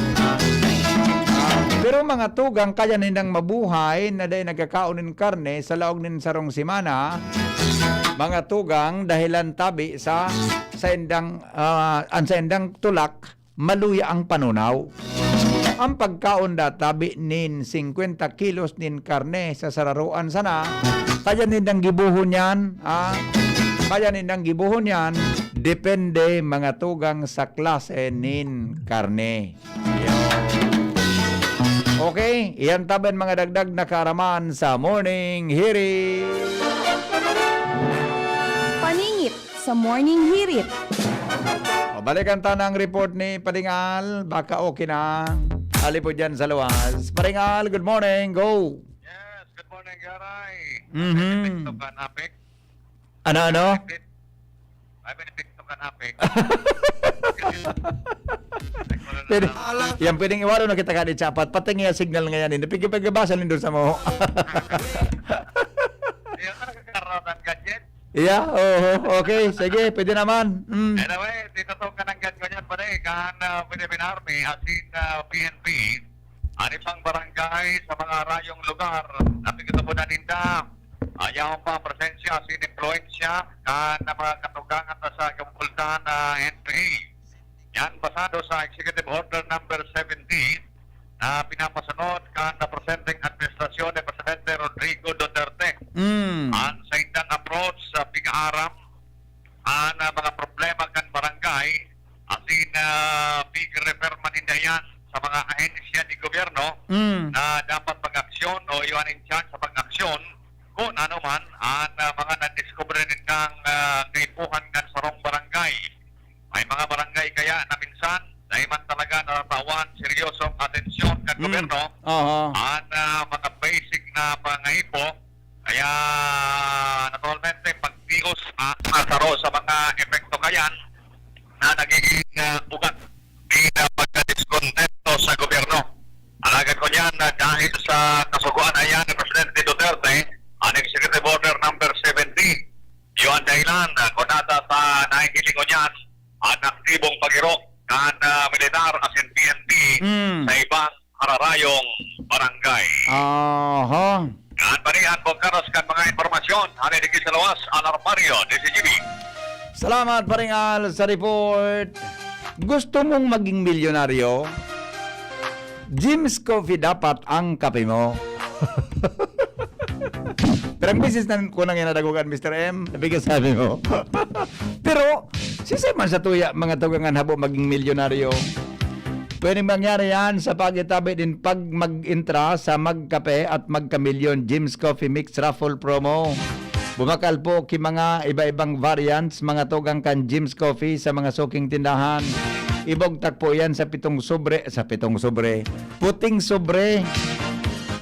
Speaker 1: Pero mga tugang kaya nindang mabuhay na dahil nagkakaon ng karne sa laog nin sarong simana, mga tugang dahilan tabi sa endang tulak maluya ang panunaw. Ang pagkaon tabi nin 50 kilos nin karne sa sararuan sana, kaya nindang gibuhon yan, kaya nindang gibuhon yan, depende mga tugang sa klase nin karne. Okay, iyan taban mga dagdag na kaaraman sa Morning Hirit.
Speaker 7: Paningit sa Morning Hirit.
Speaker 1: Balikan tanang report ni Paringal. Baka okay na. Ali po dyan sa luwas. Paringal, good morning. Go.
Speaker 13: Yes, good morning, Garay.
Speaker 1: Mm-hmm.
Speaker 13: Tukan apik.
Speaker 1: Ano?
Speaker 13: I've been picked tukan apik.
Speaker 1: Yan pwedeng iwaro na kita ka di chapat. Patingi ang signal ngayon. Napigipagabasa nindun sa mo.
Speaker 13: Yan na nagkakaroon gadget.
Speaker 1: Yeah, okay. Sige, pwede naman.
Speaker 13: Anyway, dito to kananggan ko yan pa rin. Kahan Philippine Army, asin PNP, ani pang barangay sa mga rayong lugar. Napigito po na ninda. Ayaw pa presensya, asin influensya, kahan na mga katugangan na sa kumpultahan na NPA. Yan basado sa Executive Order number 70 na pinapasunod kahan na presenting administrasyon ni Presidente Rodrigo Duterte. Ang sa indang approach sa pig-aram ang mga problema kan barangay asin big refer manindayan sa mga ahensya ni gobyerno na dapat pag-aksyon o iwan in charge sa pag-aksyon kung ano man ang mga na-discover nindang kaipuhan kan sarong barangay. May mga barangay kaya na minsan dahil man talaga natatawan seryosong atensyon kan gobyerno ang mga basic na pangahipo. Kaya naturalmente pagtios masaro sa mga epekto kayan na nagiging ugat di na pagka-diskontento sa gobyerno. Alagad ko yan na dahil sa kasuguan ayan ni Presidente Duterte ang Executive Order number 70. Yun dahilan kung nata sa nahihiling ko yan ang aktibong pagiro kan militar as in PNP sa ibang hararayong barangay. Yan parihan po karos kan mga informasyon. Ano di sa lawas, Alarmario, DCGB.
Speaker 1: Salamat Paringal sa report. Gusto mong maging milyonaryo? Jim's Coffee dapat ang kape mo. Pero ang business na ko nang inadagugan, Mr. M, nabigay sabi mo. Pero, sisay man sa tuya, mga tugangan habo maging milyonaryo. Pwedeng mangyari yan sa pag-itabi din pag mag-intra sa magkape at magkamilyon Jim's Coffee Mix Raffle Promo. Bumakal po ki mga iba-ibang variants, mga tugang kan Jim's Coffee sa mga suking tindahan. Ibogtak po yan sa puting sobre.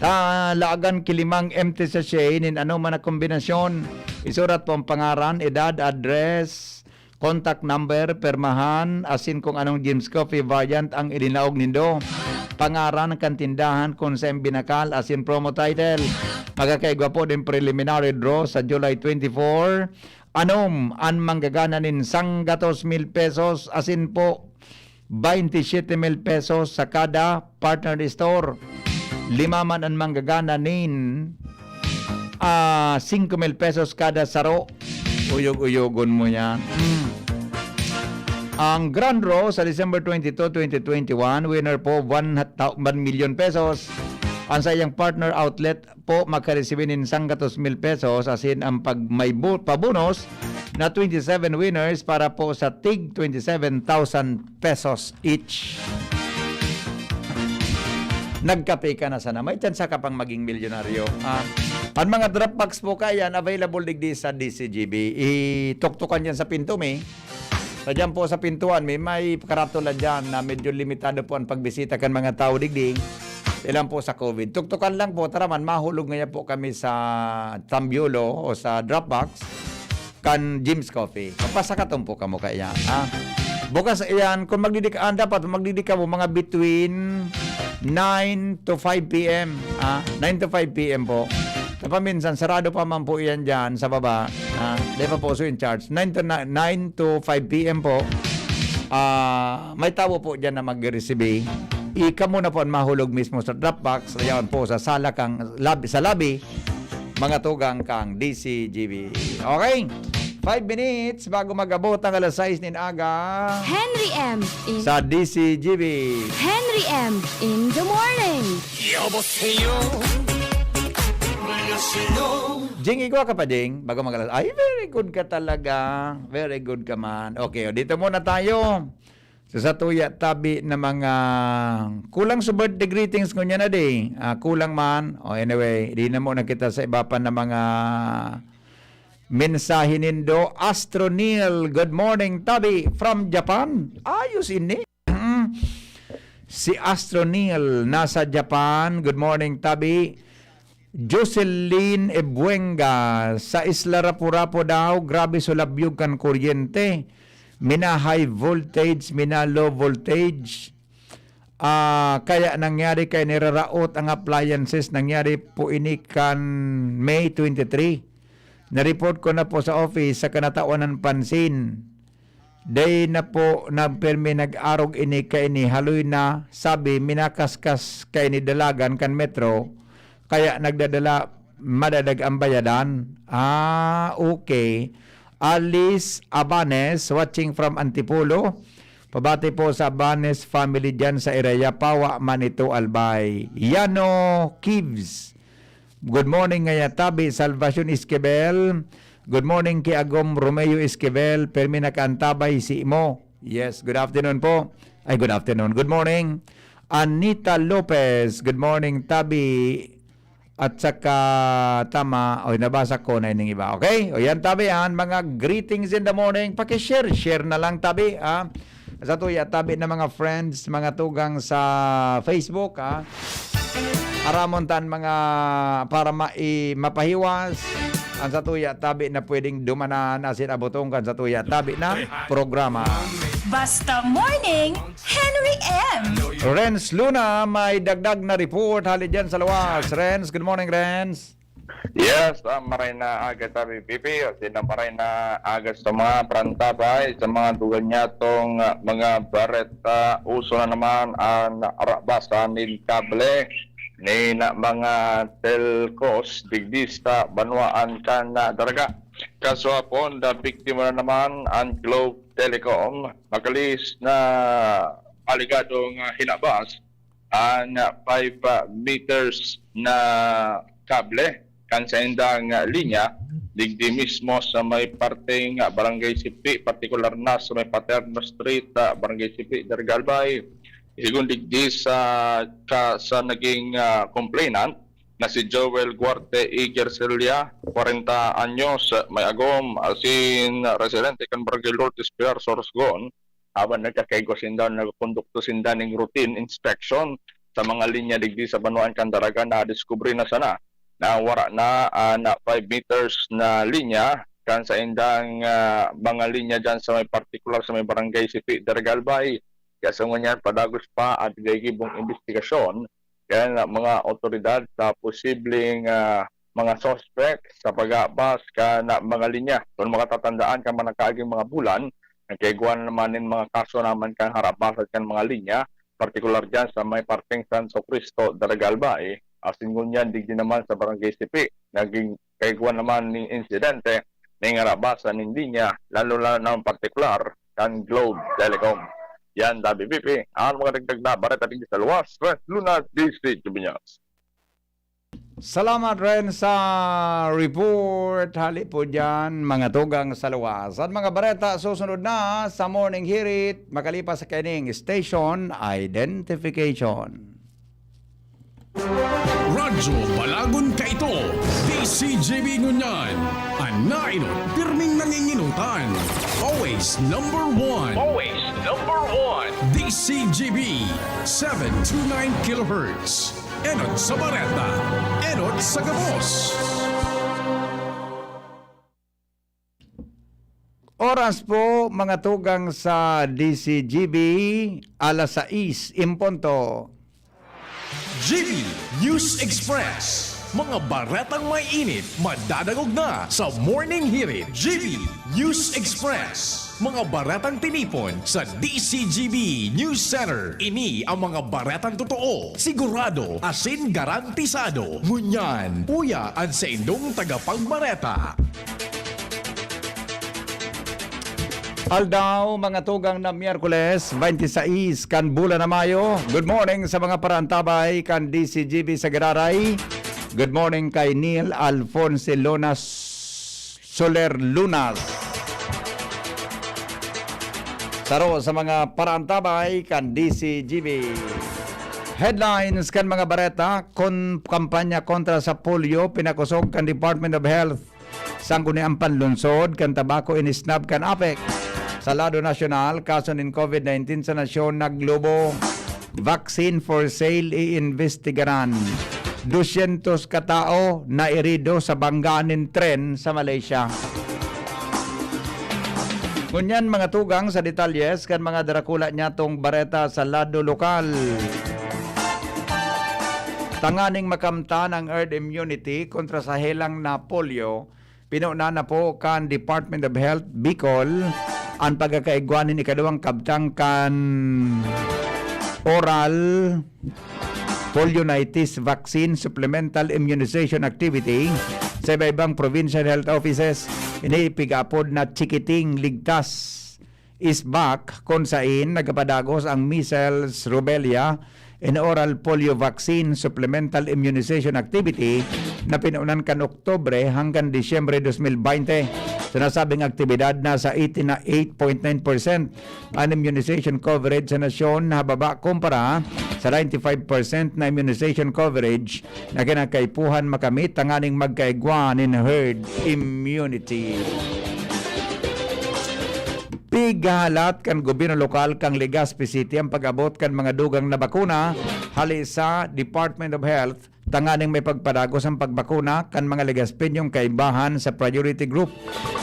Speaker 1: Laagan kilimang empty sachet nin ano man na kombinasyon. Isurat po ang pangaran, edad, address, contact number, permahan, asin kung anong Jim's Coffee variant ang ilinaog nindo. Pangaran ng kantindahan kung sa binakal, asin promo title. Magkakaigwa po din preliminary draw sa July 24. Anom, ang manggagana nin sanggatos 1,000 pesos, asin po 27,000 pesos sa kada partner store. 5 man ang manggagana nin 5,000 pesos kada saro. Uyog-uyogon mo yan. Ang Grand Draw sa December 22, 2021, winner po 1 million pesos. Ang sa iyang partner outlet po makaresibin ng 100,000 pesos asin ang pag may pabonus na 27 winners para po sa tig 27,000 pesos each. Nagkape ka na sana. May tsansa ka pang maging milyonaryo. Ang mga drop box po kayan available digdi sa DCGB. Ituktukan yan sa pinto may. Sadyan po sa pintuan may karatula dyan na medyo limitado po ang pagbisita kan mga tao digdi. Ilan po sa COVID. Tuktukan lang po, tara man, mahulog ngayon po kami sa Tambiolo o sa Dropbox kan Jim's Coffee. Kapasakatong po kamo kaya. Ha? Bukas iyan, kung dapat magdidika mo mga between 9 to 5 p.m. 9 to 5 p.m. po. Minsan, sarado pa man po iyan dyan sa baba. Di pa po so in charge. 9 to 5 p.m. po. May tao po dyan na mag-receive. Ika muna po ang mahulog mismo sa Dropbox. Yan po sa sala kang sa lobby. Mga tugang kang DCGB. Okay? 5 minutes bago mag-abot ang alas 6 nin aga.
Speaker 2: Henry M. in
Speaker 1: Sa DCGB.
Speaker 2: Henry M. in the morning.
Speaker 1: Jing, ikaw ka pa, Jing? Bago mag-alas. Ay, very good ka talaga. Very good ka man. Okay, dito muna tayo. Sa tuya tabi na mga kulang sa birthday greetings ko niya na di. Kulang man. Anyway, di na muna kita sa iba pa na mga mensahe nindo. Astro Neil, good morning, Tabi, from Japan. Ayos ini. Si Astro Neil, nasa Japan. Good morning, Tabi. Jocelyn Ebuenga, sa Isla Rapu-Rapu daw, grabe sulabyog kan kuryente. Mina high voltage, mina low voltage. Kaya nangyari kay niraraot ang appliances. Nangyari po ini kan May 23. Na-report ko na po sa office sa kanatawanan pansin. Day na po nagpermi nag-arog ini kay ni haloy na sabi minakaskas kay ni dalagan kan metro kaya nagdadala madadag ang bayadan. Okay. Alice Abanes watching from Antipolo. Pabati po sa Abanes family dyan sa area Pawa, Manito, Albay. Yano Kives. Good morning ngaya Tabi, Salvacion Esquivel. Good morning kay Agom Romeo Esquivel. Permi nakaantabay si Imo. Yes, good afternoon po. Ay, good afternoon. Good morning. Anita Lopez. Good morning Tabi. At saka tama, nabasa ko na yung iba. Okay? O yan Tabi, mga greetings in the morning. Paki-share. Share na lang Tabi. Sa tuya Tabi na mga friends, mga tugang sa Facebook. Aramontan mga para mapahiwas ang sa tuya Tabi na pwedeng dumanan asin abotong kan sa tuya Tabi na programa.
Speaker 7: Basta Morning, Henry M.
Speaker 1: Renz Luna, may dagdag na report hali dyan sa luwas. Renz, good morning Renz.
Speaker 14: Yes, maray na agad Tabi Pipi. Maray na agad sa mga prantabay, sa mga dugan niya tong mga bareta. Uso na naman ang arabasa ng kable ni na mga telcos digdi sa banwaan kan na daraga. Kaso apon da biktima na naman ang Globe Telecom makalis na aligadong hinabas ang 5 meters na kable kan sa indang linya digdi mismo sa may parteng Barangay Sipi, partikular na sa may Paterno Street, Barangay Sipi, Dargalbay. Igun digdi sa naging complainant na si Joel Guarte Igercelia, 40 anyos, may agom, asin residente kan Barangay Lourdes Piar, Sorsogon, habang nagkakaigo sinda, nagkondukto sinda ng routine inspection sa mga linya digdi sa Banuan Candaraga na diskubre na sana na wara na 5 meters na linya kan sa indang mga linya dyan sa may particular sa may Barangay Sipi, Dargalbay. Kaya sa ngunyan, padagos pa at gigibong investigasyon kaya mga otoridad sa posibleng mga suspect sa pag-aabas ka na mga linya. Kung makatatandaan ka man nakaaging mga bulan, nagkaiguan naman ng mga kaso naman kang harabasan kan mga linya, partikular dyan sa may parteng Santo Cristo, Dargalbay. Asin ngunyan, digdi naman sa Barangay Sipi, naging kaiguan naman ng insidente ng harabasan ng linya, lalo na partikular kan Globe Telecom. Yan, Tabi Pipi. Ang mga dagdag na bareta din sa luwas. Renz Luna, DC Jubinas.
Speaker 1: Salamat rin sa report. Hali po dyan, mga tugang sa luwas. At mga bareta, susunod na sa Morning Hirit, makalipas sa kaning station identification.
Speaker 11: Radyo Balagon ka ito. DCJB Ngunyan. Anainot, pirming nanginginutan. Always number one. Always number one. DCJB 729 kHz. Enot sa Bareta, Enot sa Gabos.
Speaker 1: Oras po mga tugang sa DCGB, alas 6 impunto.
Speaker 11: GB News Express. Mga baretang may init, madadagog na sa Morning Hirit. GB News Express. Mga baretang tinipon sa DCGB News Center. Ini ang mga baretang totoo, sigurado, asin garantisado. Ngunyan, puya ang sa indong tagapagbareta.
Speaker 1: Aldaw, mga tugang na Miyerkules, 26 kan bulan na Mayo. Good morning sa mga parantabay kan DCGB sa Gararay. Good morning kay Neil Alfonso Lunas Soler Lunas. Saro sa mga parantabay kan DCGB. Headlines kan mga bareta, kampanya kontra sa polio, pinakusog kan Department of Health. Sangguniang panlunsod kan tabako inisnab kan APEC. Sa lado nasyonal, kaso ng COVID-19 sa nasyon naglobo. Vaccine for sale iimbestigaran. 200 katao na irido sa bangganin tren sa Malaysia. Ngunyan mga tugang sa detalyes kan mga darakula niya tong bareta sa lado lokal. Tanganing makamtan ang herd immunity kontra sa helang na polio. Pinuna na po kan Department of Health Bicol ang pagkakaigwanin ikaduang kabtang kan oral polionitis vaccine supplemental immunization activity sa iba-ibang provincial health offices. Inipigapod na Chikiting Ligtas is back kung saan nagapadagos ang measles, rubella, and oral polio vaccine supplemental immunization activity na pinunan kan Oktubre hanggang Disyembre 2020. Sinasabing aktibidad na sa 88.9% ang immunization coverage sa nasyon na bababa kumpara sa 95% na immunization coverage na kinakaipuhan makamit tanganing magkaigwa in herd immunity. Pigahalat kan gobyerno lokal kang Legazpi City ang pag-abot kan mga dugang na bakuna hali sa Department of Health tanganing may pagpadagos ang pagbakuna kan mga Legazpinyong kaibahan sa priority group.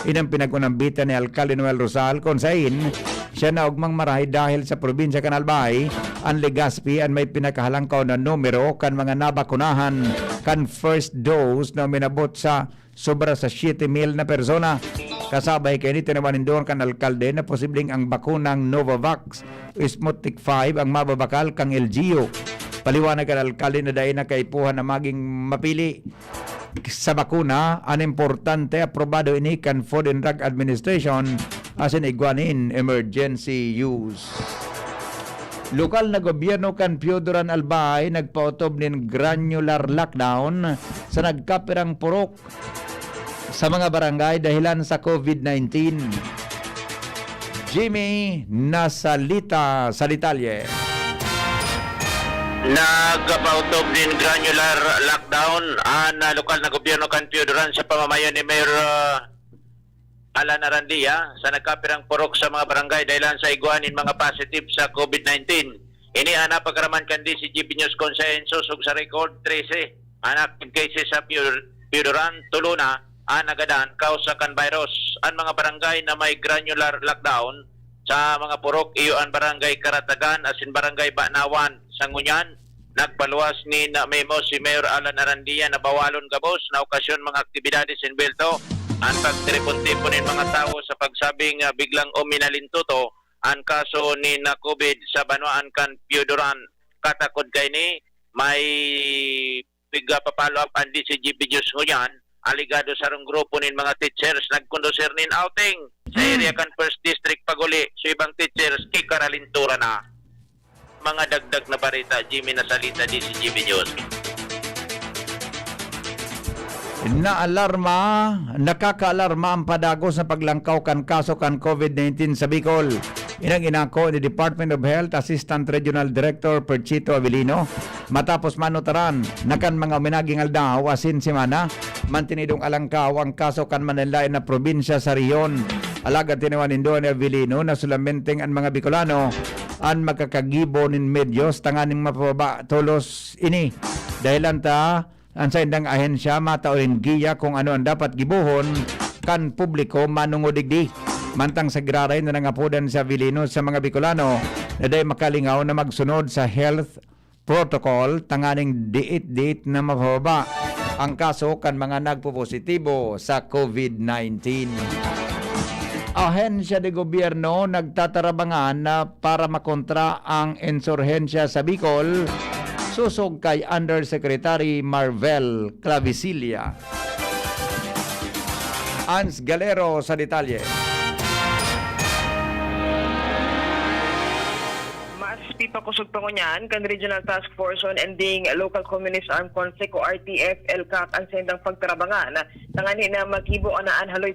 Speaker 1: Inang pinag-unambitan ni Alcalde Noel Rosal kung saan siya na ugmang marahi dahil sa probinsya kan Albay ang Legazpi ang may pinakahalangkaw na numero kan mga nabakunahan kan first dose na minabot sa sobra sa 7,000 na persona. Kasabay kay ni tinawanindoon kan alkalde na posibleng ang bakunang Novavax o Sputnik 5 ang mababakal kang LGU. Paliwanag kan alkalde na dahil na kaipuhan na maging mapili sa bakuna, ang importante aprobado ini kan Food and Drug Administration as in igwanin emergency use. Lokal na gobyerno kan Piodoran Albay nagpautob nin granular lockdown sa nagkapirang purok sa mga barangay dahilan sa COVID-19. Jimmy Nasalita sa detalye.
Speaker 3: Nagpautob din granular lockdown ang lokal na gobyerno kan Piodoran sa pamamayan ni Mayor Alan Arandia sa nagkapirang purok sa mga barangay dahilan sa igwanin mga positive sa COVID-19. Ini ana pagkaraman kan DCGB News Consensus ug sa record 13 anak cases sa Piodoran tuluna nagadan kausa kan virus. Ang mga barangay na may granular lockdown sa mga purok iyo ang barangay Karatagan asin barangay Banawan. Sa ngunyan, nagpaluwas ni na memo si Mayor Alan Arandia na bawalon gabos na okasyon mga aktibidades in Belto ang pagtipon-tiponin mga tao sa pagsabing biglang uminalintuto ang kaso ni na COVID sa Banwaan kan Piodoran. Katakod kay ni may piga papalo up ang DCGB News ngunyan aligado sa rong grupo nin mga teachers nagkondusir nin outing sa area kan First District Paguli so ibang teachers kikaralintura na. Mga dagdag na barita, Jimmy Nasalita, DCGB News.
Speaker 1: Nakakaalarma ang padagos na paglangkaw kan kaso kan COVID-19 sa Bicol. Inang inako ni Department of Health Assistant Regional Director Perchito Avelino matapos manutaran na kan mga minaging aldaw asin simana mantinidong alangkaw ang kaso kan Manilay na probinsya sa Riyon. Alagad tinawanindoon ni Avelino na sulamenteng ang mga Bicolano ang magkakagibo nin medyos tanganing mapababa tulos ini Dahilan ta ang sa indang ahensya mataurin giya kung ano ang dapat gibuhon kan publiko manungodigdi. Mantang sagraray na nangapudan sa Vilino sa mga Bicolano na day makalingaw na magsunod sa health protocol tanganing diit na mababa ang kaso kan mga nagpo-positibo sa COVID-19. Ahensya de gobyerno nagtatarabangan na para makontra ang insurhensya sa Bicol, susog kay Undersecretary Marvel Clavicilla. Ans Galero sa detalye.
Speaker 5: Pipa kusog pangunyan kan Regional Task Force on Ending Local Communist Armed Conflict o RTF-LCAC ang sendang pagtarabangan tangani na magkibo anaan haloy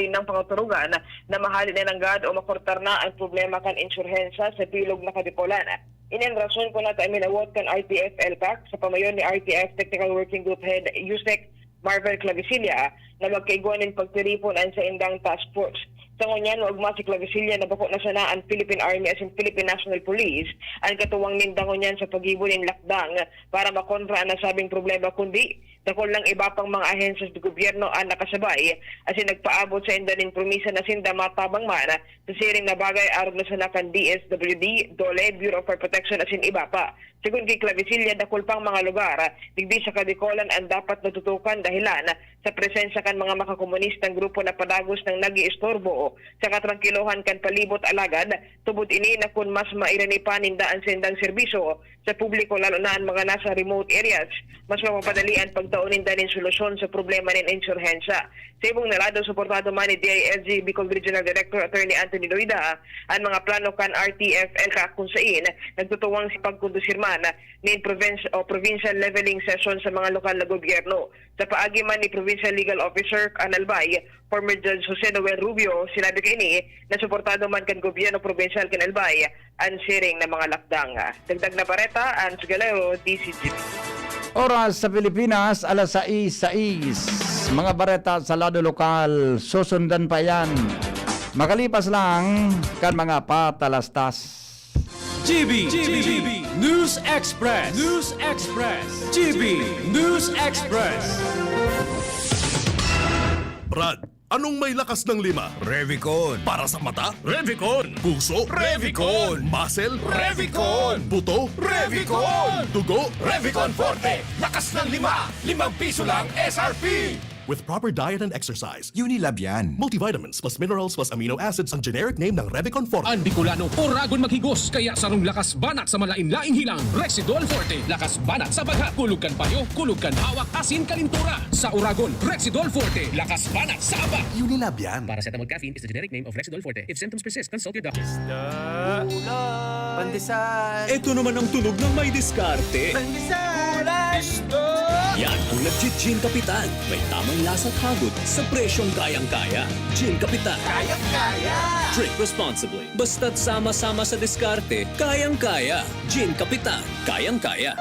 Speaker 5: ng pangaturugan na mahali na nanggad o makortar na ang problema kan insurhensya sa bilog na Kadipolan. Inenrason ko na minawot kan RTF-LCAC sa pamayon ni RTF Technical Working Group Head Yusek Marvel Clavicilla na magkaiguanin pagtiripon ang sa indang task force. Sa ngunyan, wag si Clavicilla na bako na sana ang Philippine Army as in Philippine National Police ang katuwang nindangon niyan sa pag-ibo ng lakdang para makontra ang nasabing problema kundi dakol lang iba pang mga ahensya ng gobyerno ang nakasabay as in nagpaabot sa indaning promisa na sinda matabang man sa siring na bagay arog na sana kan DSWD, DOLE, Bureau of Fire Protection as in iba pa. Sigun kay Clavicilla, dakol pang mga lugar digdi sa Kadikolan ang dapat natutukan dahilan sa presensya kan mga makakomunistang grupo na padagos ng nag-iistorbo sa katrangkilohan kan palibot alagad tubod ini na kung mas mairani pa nindaan sendang serbisyo sa publiko lalo na ang mga nasa remote areas mas mapapadalian pagtaunin danin solusyon sa problema ng insurhensya. Sa ibong narado, suportado man ni DILG Bicol Regional Director Attorney Anthony Doida ang mga plano kan RTF-LCAC kung saan nagtutuwang si pagkondusir man ni provincial leveling session sa mga lokal na gobyerno. Sa paagi man ni Provincial Legal Officer Albay, former Judge Jose Noel Rubio, sinabi kini na suportado man kan gobyerno provincial kan Albay ang sharing ng mga lakdang. Dagdag na pareta, Ans Galero, DCGP.
Speaker 1: Oras sa Pilipinas, alas 6:06. Mga bareta sa lado lokal, susundan pa yan. Makalipas lang kan mga patalastas.
Speaker 11: GB News Express. GB News Express. Brad, anong may lakas ng 5? Revicon. Para sa mata? Revicon. Puso? Revicon. Muscle? Revicon. Buto? Revicon. Dugo? Revicon Forte. Lakas ng 5. 5 piso lang SRP. With proper diet and exercise,
Speaker 10: Unilab yan.
Speaker 11: multivitamins plus minerals plus amino acids ang generic name ng Revicon Forte.
Speaker 15: Ang Bicolano, oragon maghigos, kaya sarong lakas banat sa malain-laing hilang. Rexidol Forte, lakas banat sa bagha. Kulugkan payo, kulugkan hawak, asin kalintura. Sa oragon, Rexidol Forte, lakas banat sa aba.
Speaker 10: Unilab yan.
Speaker 15: Paracetamol caffeine is the generic name of Rexidol Forte. If symptoms persist, consult your doctor.
Speaker 10: Pandesal.
Speaker 15: Ito naman ang tunog ng may diskarte.
Speaker 10: Pandesal.
Speaker 15: Yan ang nag-Gin Kapitan. May tamang lasa't hagod sa presyong kayang-kaya. Gin Kapitan.
Speaker 10: Kayang-kaya.
Speaker 15: Drink responsibly. Basta't sama-sama sa diskarte, kayang-kaya. Gin Kapitan. Kayang-kaya.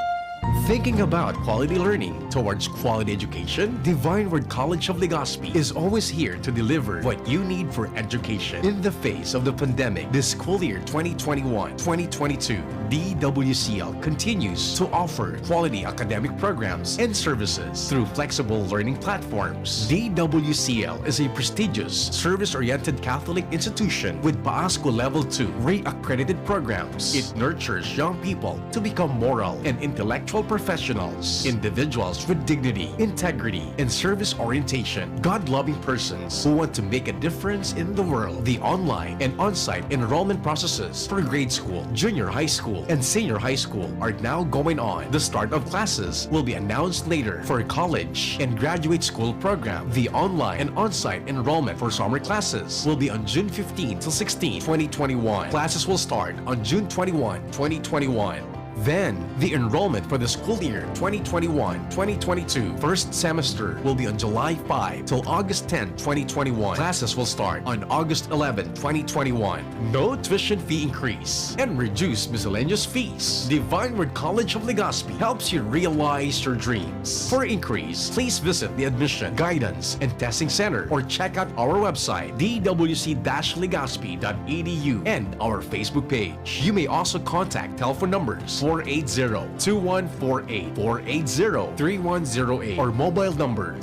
Speaker 12: Thinking about quality learning towards quality education? Divine Word College of Legazpi is always here to deliver what you need for education. In the face of the pandemic, this school year 2021-2022, DWCL continues to offer quality academic programs and services through flexible learning platforms. DWCL is a prestigious, service-oriented Catholic institution with PAASCO Level 2 rate-accredited programs. It nurtures young people to become moral and intellectual professionals, individuals with dignity, integrity, and service orientation, God-loving persons who want to make a difference in the world. The online and on-site enrollment processes for grade school, junior high school, and senior high school are now going on. The start of classes will be announced later for college and graduate school program. The online and on-site enrollment for summer classes will be on June 15 to 16, 2021. Classes will start on June 21, 2021. Then, the enrollment for the school year 2021-2022 first semester will be on July 5 till August 10, 2021. Classes will start on August 11, 2021. No tuition fee increase and reduced miscellaneous fees. Divine Word College of Legazpi helps you realize your dreams. For increase, please visit the Admission, Guidance, and Testing Center or check out our website dwc-legazpi.edu and our Facebook page. You may also contact telephone numbers
Speaker 11: 480-2148, 480-3108, or mobile number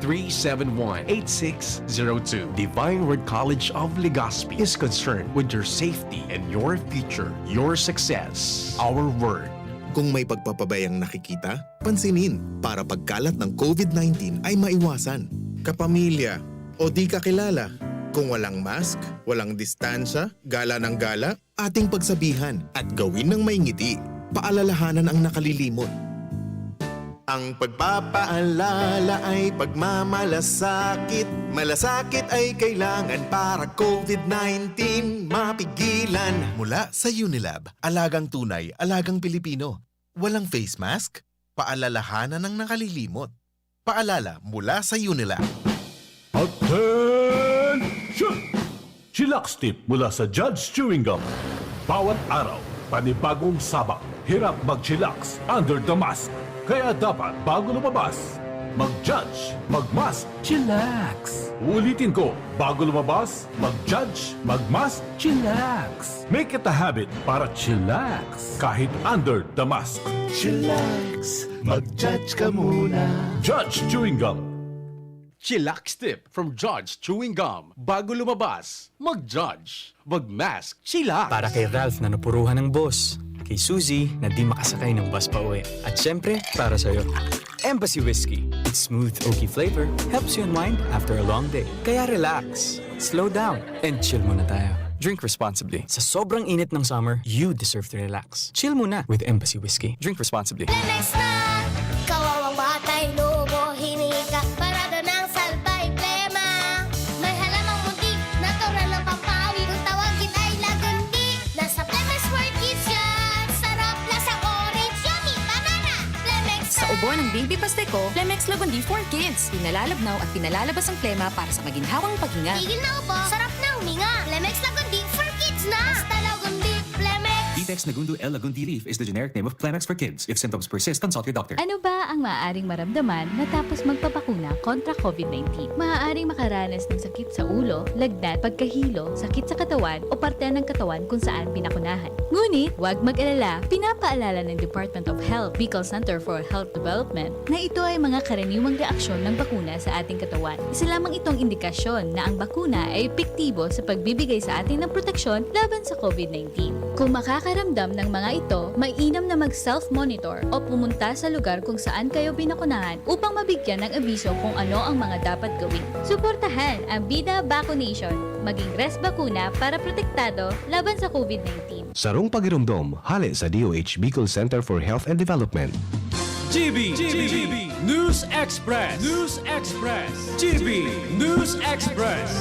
Speaker 11: 0910-371-8602. Divine Word College of Legazpi is concerned with your safety and your future, your success. Our word.
Speaker 16: Kung may pagpapabayang nakikita, pansinin para pagkalat ng COVID-19 ay maiwasan. Kapamilya o di kakilala, kung walang mask, walang distansya, gala ng gala, ating pagsabihan at gawin ng may ngiti. Paalalahanan ang nakalilimot. Ang pagpapaalala ay pagmamalasakit. Malasakit ay kailangan para COVID-19 mapigilan. Mula sa Unilab, alagang tunay, alagang Pilipino. Walang face mask? Paalalahanan ng nakalilimot. Paalala mula sa Unilab.
Speaker 11: Attention! Chillax tip mula sa Judge Chewing Gum. Bawat araw, panibagong sabak, hirap mag-chillax under the mask. Kaya dapat bago lumabas, mag-judge, mag-mask, chillax. Ulitin ko, bago lumabas, mag-judge, mag-mask, chillax. Make it a habit para chillax kahit under the mask.
Speaker 16: Chillax, mag-judge ka muna.
Speaker 11: Judge Chewing Gum. Chillax tip from Judge Chewing Gum. Bago lumabas, mag-judge, mag-mask, chillax.
Speaker 17: Para kay Ralph na napuruhan ng boss. Kay Suzy na di makasakay ng bus pa uwi. At syempre, para sa'yo. Embassy Whiskey. Its smooth, oaky flavor helps you unwind after a long day. Kaya relax, slow down, and chill muna tayo. Drink responsibly. Sa sobrang init ng summer, you deserve to relax. Chill muna with Embassy Whiskey. Drink responsibly.
Speaker 6: Lemex na! Kawawang batay, lobo, hinika, parada ng salbay, plema. May halamang muntik, natural ng pampawi, kung tawagin ay lagundi. Nasa Lemex for Kids yan, sarap lasang orange, yummy, banana. Lemex na!
Speaker 7: Sa ubo ng baby pasteco, Flemex Lagundi for Kids. Pinalalabnaw at pinalalabas ang plema para sa maginhawang paghinga.
Speaker 6: Tigil na ubo, sarap na huminga. Lemex Lagundi for Kids na! Basta Lagundi, Lemex!
Speaker 18: Detex Nagundo L. Lagundi Leaf is the generic name of Plemex for kids. If symptoms persist, consult your doctor.
Speaker 19: Ano ba ang maaaring maramdaman matapos magpapakuna kontra COVID-19? Maaaring makaranas ng sakit sa ulo, lagnat, pagkahilo, sakit sa katawan o parte ng katawan kung saan pinakunahan. Ngunit, huwag mag-alala, pinapaalala ng Department of Health, Bicol Center for Health Development, na ito ay mga karaniwang reaksyon ng bakuna sa ating katawan. Isa lamang itong indikasyon na ang bakuna ay epektibo sa pagbibigay sa atin ng proteksyon laban sa COVID-19. Kung makakaramdam ng mga ito, mainam na mag-self-monitor o pumunta sa lugar kung saan kayo binakunahan upang mabigyan ng abiso kung ano ang mga dapat gawin. Suportahan ang Bida Vaccination, maging rest bakuna para protektado laban sa COVID-19.
Speaker 20: Sarong pagirumdom, hali sa DOH Bicol Center for Health and Development.
Speaker 15: GB News Express. News Express. GB News Express.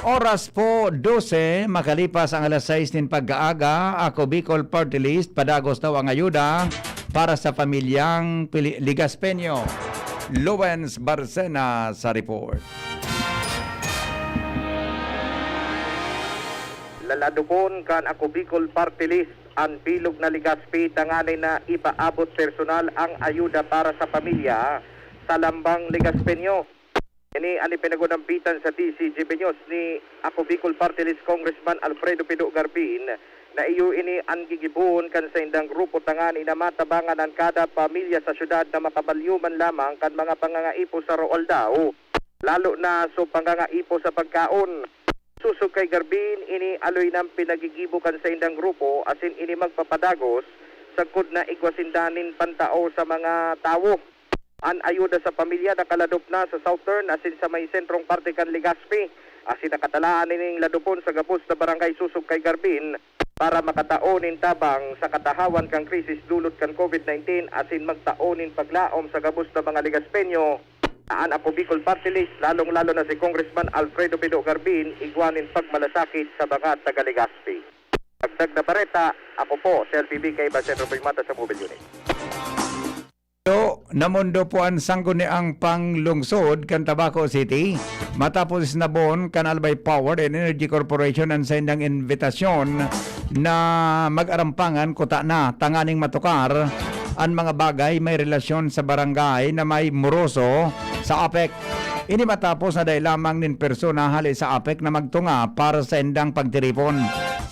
Speaker 1: Oras po 12, makalipas ang alas 6 nin pag-aaga, ako Bicol Party List, padagos daw ang ayuda para sa pamilyang Ligaspeño. Lawrence Barcena sa report.
Speaker 9: Laladukon kan ako Bicol Party List ang bilog na Ligaspi tanganay na ipaabot personal ang ayuda para sa pamilya sa Lambang Ligaspeño. Ini ani pinagunampitan sa DCGB News ni ako Bicol Party List Congressman Alfredo Pido Garbin na iyo ini ang gigibon kan sa indang grupo tangani na matabangan ang kada pamilya sa syudad na makabalyuman lamang kan mga pangangaipo sa rool daw. Lalo na so pangangaipo sa pagkaon. Susog kay Garbin, ini aloy ng pinagigibo kan sa indang grupo asin ini magpapadagos sagkod na igwasindanin pantao sa mga tawo. Ang ayuda sa pamilya nakaladop na sa Southern asin sa may sentrong parte kan Ligaspi asin nakatalaan nining ladupon sa gapos na barangay Susog kay Garbin para makataonin tabang sa katahawan kang krisis dulot kan COVID-19 asin magtaonin paglaom sa gapos na mga Ligaspeño. Aan ako Bicol Party List, lalong-lalo na si Congressman Alfredo Pido Garbin, igwanin pagmalasakit sa mga taga-Ligaspi. Dagdag na bareta, ako po, si LPB kay Basenro Primata sa Mobile Unit.
Speaker 1: Namundo po ang sangguni ang panglungsod kan Tabaco City matapos nabon kan Albay Power and Energy Corporation ang sendang invitasyon na mag-arampangan kuta na tanganing matukar ang mga bagay may relasyon sa barangay na may moroso sa APEC. Ini matapos na dahil lamang nin persona hali sa APEC na magtunga para sa endang pagtiripon.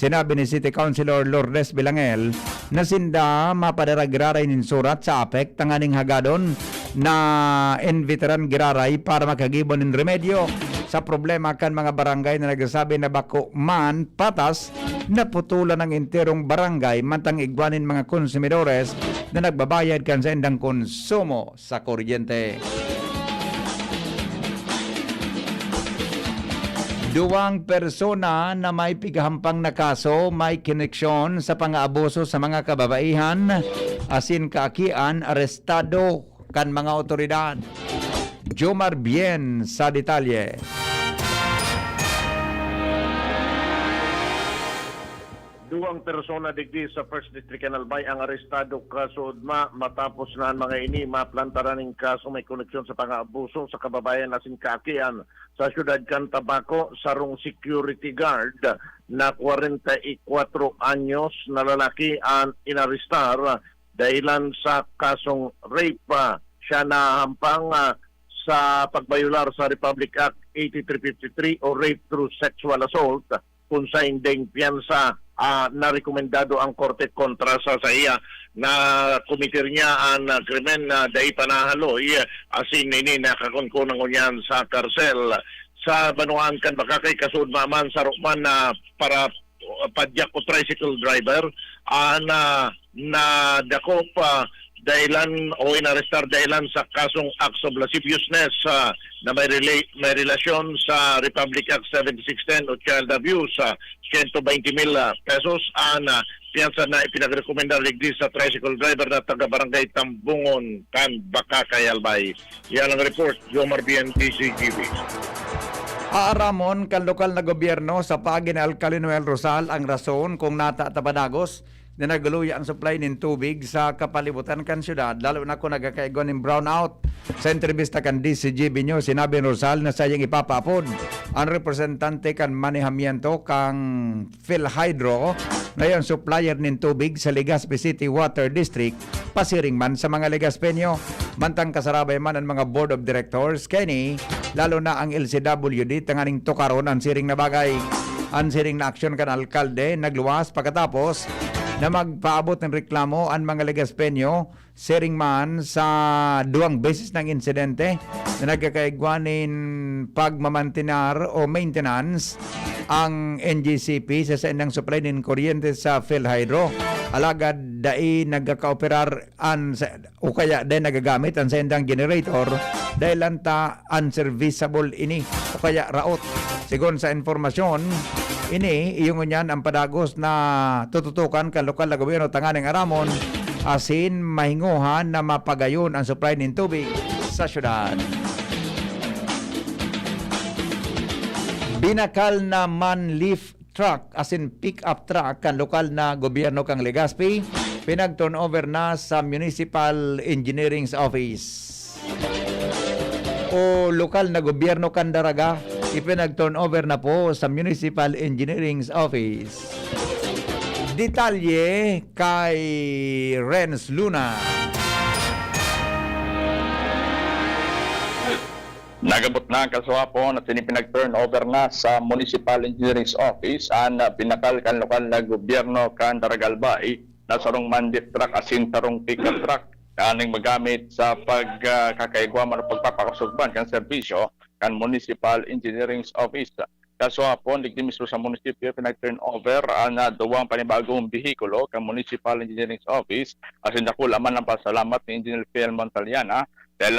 Speaker 1: Sinabi ni City Councilor Lourdes Bilangel na sinda mapadarag giraray nin surat sa APEC tanganing hagadon na veteran giraray para makagibon nin remedyo sa problema kan mga barangay na nagsasabi na bako man patas na putulan ng enterong barangay mantang igwanin mga konsumidores na nagbabayad kan sa indang konsumo sa kuryente. Duwang persona na may pigahampang na kaso may koneksyon sa pang-aabuso sa mga kababaihan asin kaakian arestado kan mga otoridad. Jomar Bien sa detalye.
Speaker 21: Duwang persona digdi sa First District Albay ang arestado kaso matapos na ang mga ini maplantaran ng kaso may koneksyon sa pang-aabuso sa kababayan asin kaakian sa siyudad kan Tabaco sarong security guard na 44 anyos na lalaki ang inarestar dahilan sa kasong rape. Siya nahampang sa pagbayular sa Republic Act 8353 o rape through sexual assault kung sa indeng piyansa na rekomendado ang korte kontra sa iya na kumitir niya ang krimen na dahi panahaloy asin ini nakakunkunang unyan sa karsel sa banuan kan baka kay kasud maman sa rukman na para padyak o tricycle driver na dakop dahilan o inarestar dahilan sa kasong acts of lasciviousness na may relasyon sa Republic Act 7610 o child abuse 120,000 pesos na piyansa na ipinagrekomendar ligdi sa tricycle driver na taga-barangay Tambungon kan Bakakay Albay. Yan ang report, Jomar Bien, DCGB.
Speaker 1: Aaramon kan lokal na gobyerno sa paagi ni Alcalde Noel Rosal ang rason kung natatabadagos na naguluya ang supply ng tubig sa kapalibutan kan syudad, lalo na kung nagkakaigon ng brownout. Sa entrevista kan DCGB News, sinabi ni Rosal na sayang ipapapod ang representante kan manehamiento kang PhilHydro na yung supplier ng tubig sa Legazpi City Water District, pasiring man sa mga Legazpeño. Mantang kasarabay man ang mga board of directors, Kenny, lalo na ang LCWD, tanganing tukaron ang siring na bagay. Ang siring na aksyon kan alkalde nagluwas pagkatapos na magpaabot ng reklamo ang mga Legazpeño sering man sa 2 beses ng insidente na nagkakaigwanin pagmamantinar o maintenance ang NGCP sa sendang supply ng kuryente sa PhilHydro. Alagad dai nagkakaoperar o kaya dai nagagamit ang sendang generator dahil lanta unserviceable ini o kaya raot. Sigon sa informasyon, ini iyong unyan ang padagos na tututukan kan lokal na gobyerno tanganing Aramon asin mahinguhan na mapagayon ang supply ng tubig sa syudad. Binakal na man-lift truck asin pick-up truck kan lokal na gobyerno kang Legazpi pinag-turnover na sa Municipal Engineering's Office. O lokal na gobyerno kan Daraga ipinag-turnover na po sa Municipal Engineering's Office. Detalye kay Renz Luna.
Speaker 14: Nagabot na ang kaswapon at pinag-turnover na sa Municipal Engineering's Office ang pinakal kan lokal na gobyerno kan Daragalbay na sarong mandit truck asin tarong pickup truck kaning magamit sa pagkakaigwaman o pagpapakasugban kan serbisyo kan Municipal Engineering's Office. Kaswapon, ligdi mismo sa munisipyo, pinag-turnover na duwang panibagong bihikulo kan Municipal Engineering's Office asin dakula man ang pasalamat ni Engineer Fiel Montaliana dahil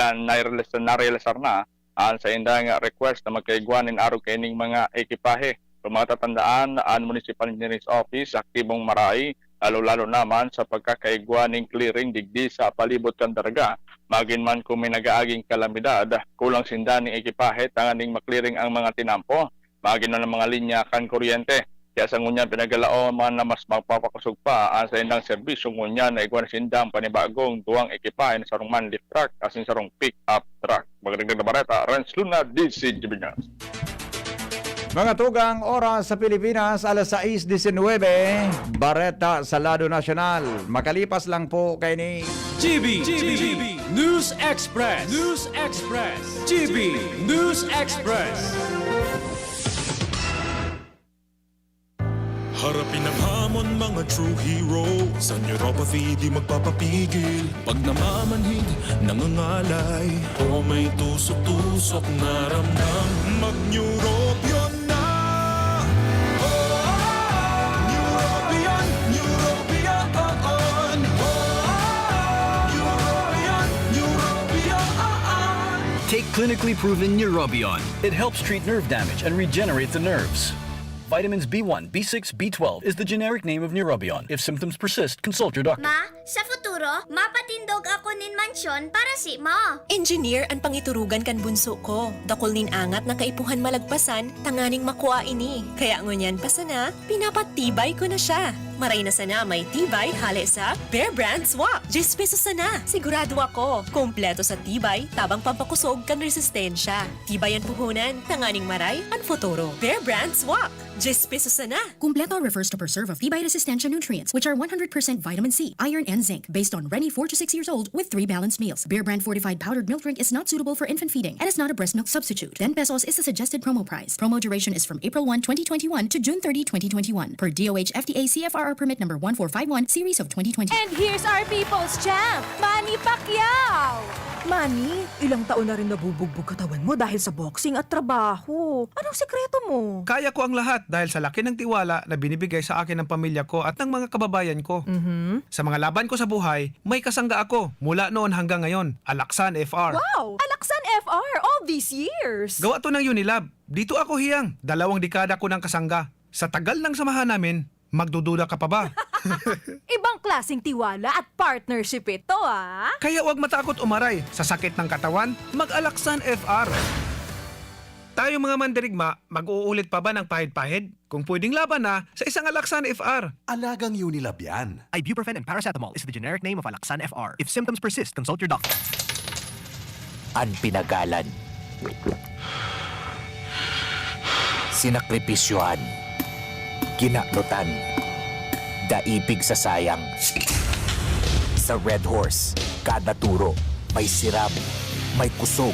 Speaker 14: narealisar na sa indang request na magkaigwanin araw kaining mga ekipahe. Kung matatandaan, ang Municipal Engineering's Office aktibong maray lalo-lalo naman sa pagkakaigwaning clearing digdi sa palibot kan Daraga. Magin man kung may nagaaging kalamidad, kulang sindan ng ekipahe tanganing maklearing ang mga tinampo. Magin na ng mga linya kan kuryente. Kaya sa ngunyan pinagalao man na mas magpapakusog pa sa indang serbisyo ngunyan na igwan sindang panibagong duwang ekipahe na sarong man-lift truck asin sarong pick-up truck. Magdagdag na bareta, Renz Luna, DCGB News.
Speaker 1: Mga tugang oras sa Pilipinas, alas 6:19, Bareta sa Lado Nacional. Makalipas lang po kay ni
Speaker 15: GB News Express. GB News Express.
Speaker 11: Harapin true hero. Sa neuropathy di magpapapigil. Pag namamanhid, nangangalay, o may tusok-tusok na ramdam, mag-neurobion na. Neurobion, Neurobion. Neurobion, Neurobion.
Speaker 4: Take clinically proven Neurobion. It helps treat nerve damage and regenerate the nerves. Vitamins B1, B6, B12 is the generic name of Neurobion. If symptoms persist, consult your doctor.
Speaker 6: Ma, sa futuro, mapatindog ako nin mansyon para si mo.
Speaker 22: Engineer ang pangiturugan kan bunso ko. Dakol nin angat na kaipuhan malagpasan, tanganing makuha ini. Kaya ngunyan pa sana, pinapatibay ko na siya. Maray na sana may tibay hale sa Bear Brand Swak. 10 pesos sana. Sigurado ako. Kompleto sa tibay, tabang pampakusog kan resistensya. Tibay ang puhunan, tanganing maray, ang futuro. Bear Brand Swak. 10 pesos sana.
Speaker 23: Kumpleto refers to preserve of Tibay resistensya nutrients, which are 100% vitamin C, iron, and zinc, based on Rennie 4 to 6 years old with 3 balanced meals. Bear Brand fortified powdered milk drink is not suitable for infant feeding and is not a breast milk substitute. 10 pesos is the suggested promo price. Promo duration is from April 1, 2021 to June 30, 2021 per DOH FDA CFRR permit number 1451 series of 2020.
Speaker 7: And here's our people's champ, Manny Pacquiao!
Speaker 24: Manny, ilang taon na rin nabubugbog katawan mo dahil sa boxing at trabaho. Anong sekreto mo?
Speaker 25: Kaya ko ang lahat dahil sa laki ng tiwala na binibigay sa akin ng pamilya ko at ng mga kababayan ko. Sa mga laban ko sa buhay, may kasangga ako mula noon hanggang ngayon, Alaksan FR.
Speaker 24: Wow! Alaksan FR all these years!
Speaker 25: Gawa to ng Unilab. Dito ako hiyang, 2 dekada ko ng kasangga. Sa tagal ng samahan namin, magdududa ka pa ba?
Speaker 24: Ibang klaseng tiwala at partnership ito, ah!
Speaker 25: Kaya huwag matakot umaray. Sa sakit ng katawan, mag-Alaksan FR. Tayo mga mandirigma, mag-uulit pa ba ng pahid-pahid? Kung pwedeng laban na, sa isang Alaksan FR.
Speaker 10: Alagang Unilab yan.
Speaker 12: Ibuprofen and paracetamol is the generic name of Alaksan FR. If symptoms persist, consult your doctor.
Speaker 26: Ang pinagalan. Sinakripisyohan. Ginaknutan. Daipig sa sayang. Sa Red Horse, kada turo, may siram, may kusog,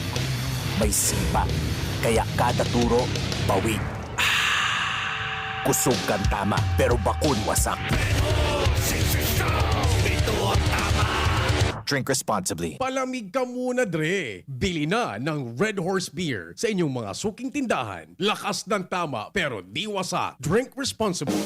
Speaker 26: may sipa. Kaya kada turo, bawi. Kusog kang tama, pero bakun wasak. Drink responsibly.
Speaker 11: Palamig ka muna, Dre. Bili na ng Red Horse Beer sa inyong mga suking tindahan. Lakas ng tama, pero di wasak. Drink responsibly.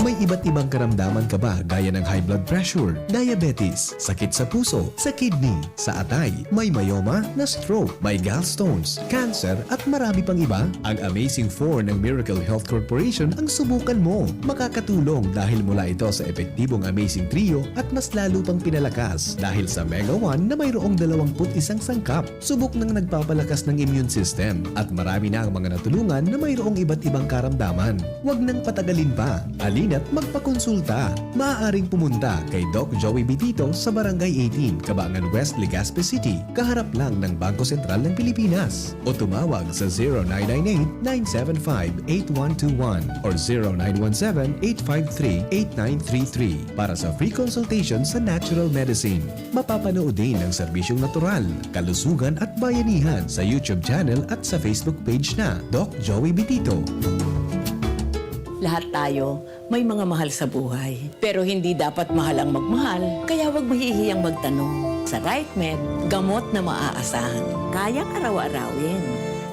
Speaker 20: May iba't ibang karamdaman ka ba gaya ng high blood pressure, diabetes, sakit sa puso, sa kidney, sa atay, may myoma, na stroke, may gallstones, cancer at marami pang iba? Ang Amazing 4 ng Miracle Health Corporation ang subukan mo. Makakatulong dahil mula ito sa epektibong Amazing Trio at mas lalo pang pinalakas dahil sa Mega 1 na mayroong 21 sangkap. Subok ng nagpapalakas ng immune system at marami na ang mga natulungan na mayroong iba't ibang karamdaman. Huwag nang patagalin pa. Alin at magpakonsulta. Maaaring pumunta kay Doc Joey Bitito sa Barangay 18, Cabangan West, Legazpi City, kaharap lang ng Bangko Sentral ng Pilipinas. O tumawag sa 0998-975-8121 or 0917-853-8933 para sa free consultation sa natural medicine. Mapapanood din ang serbisyong natural, kalusugan at bayanihan sa YouTube channel at sa Facebook page na Doc Joey Bitito.
Speaker 27: Lahat tayo may mga mahal sa buhay. Pero hindi dapat mahal ang magmahal, kaya huwag mahihiyang magtanong. Sa RightMed, gamot na maaasahan. Kayang araw-arawin.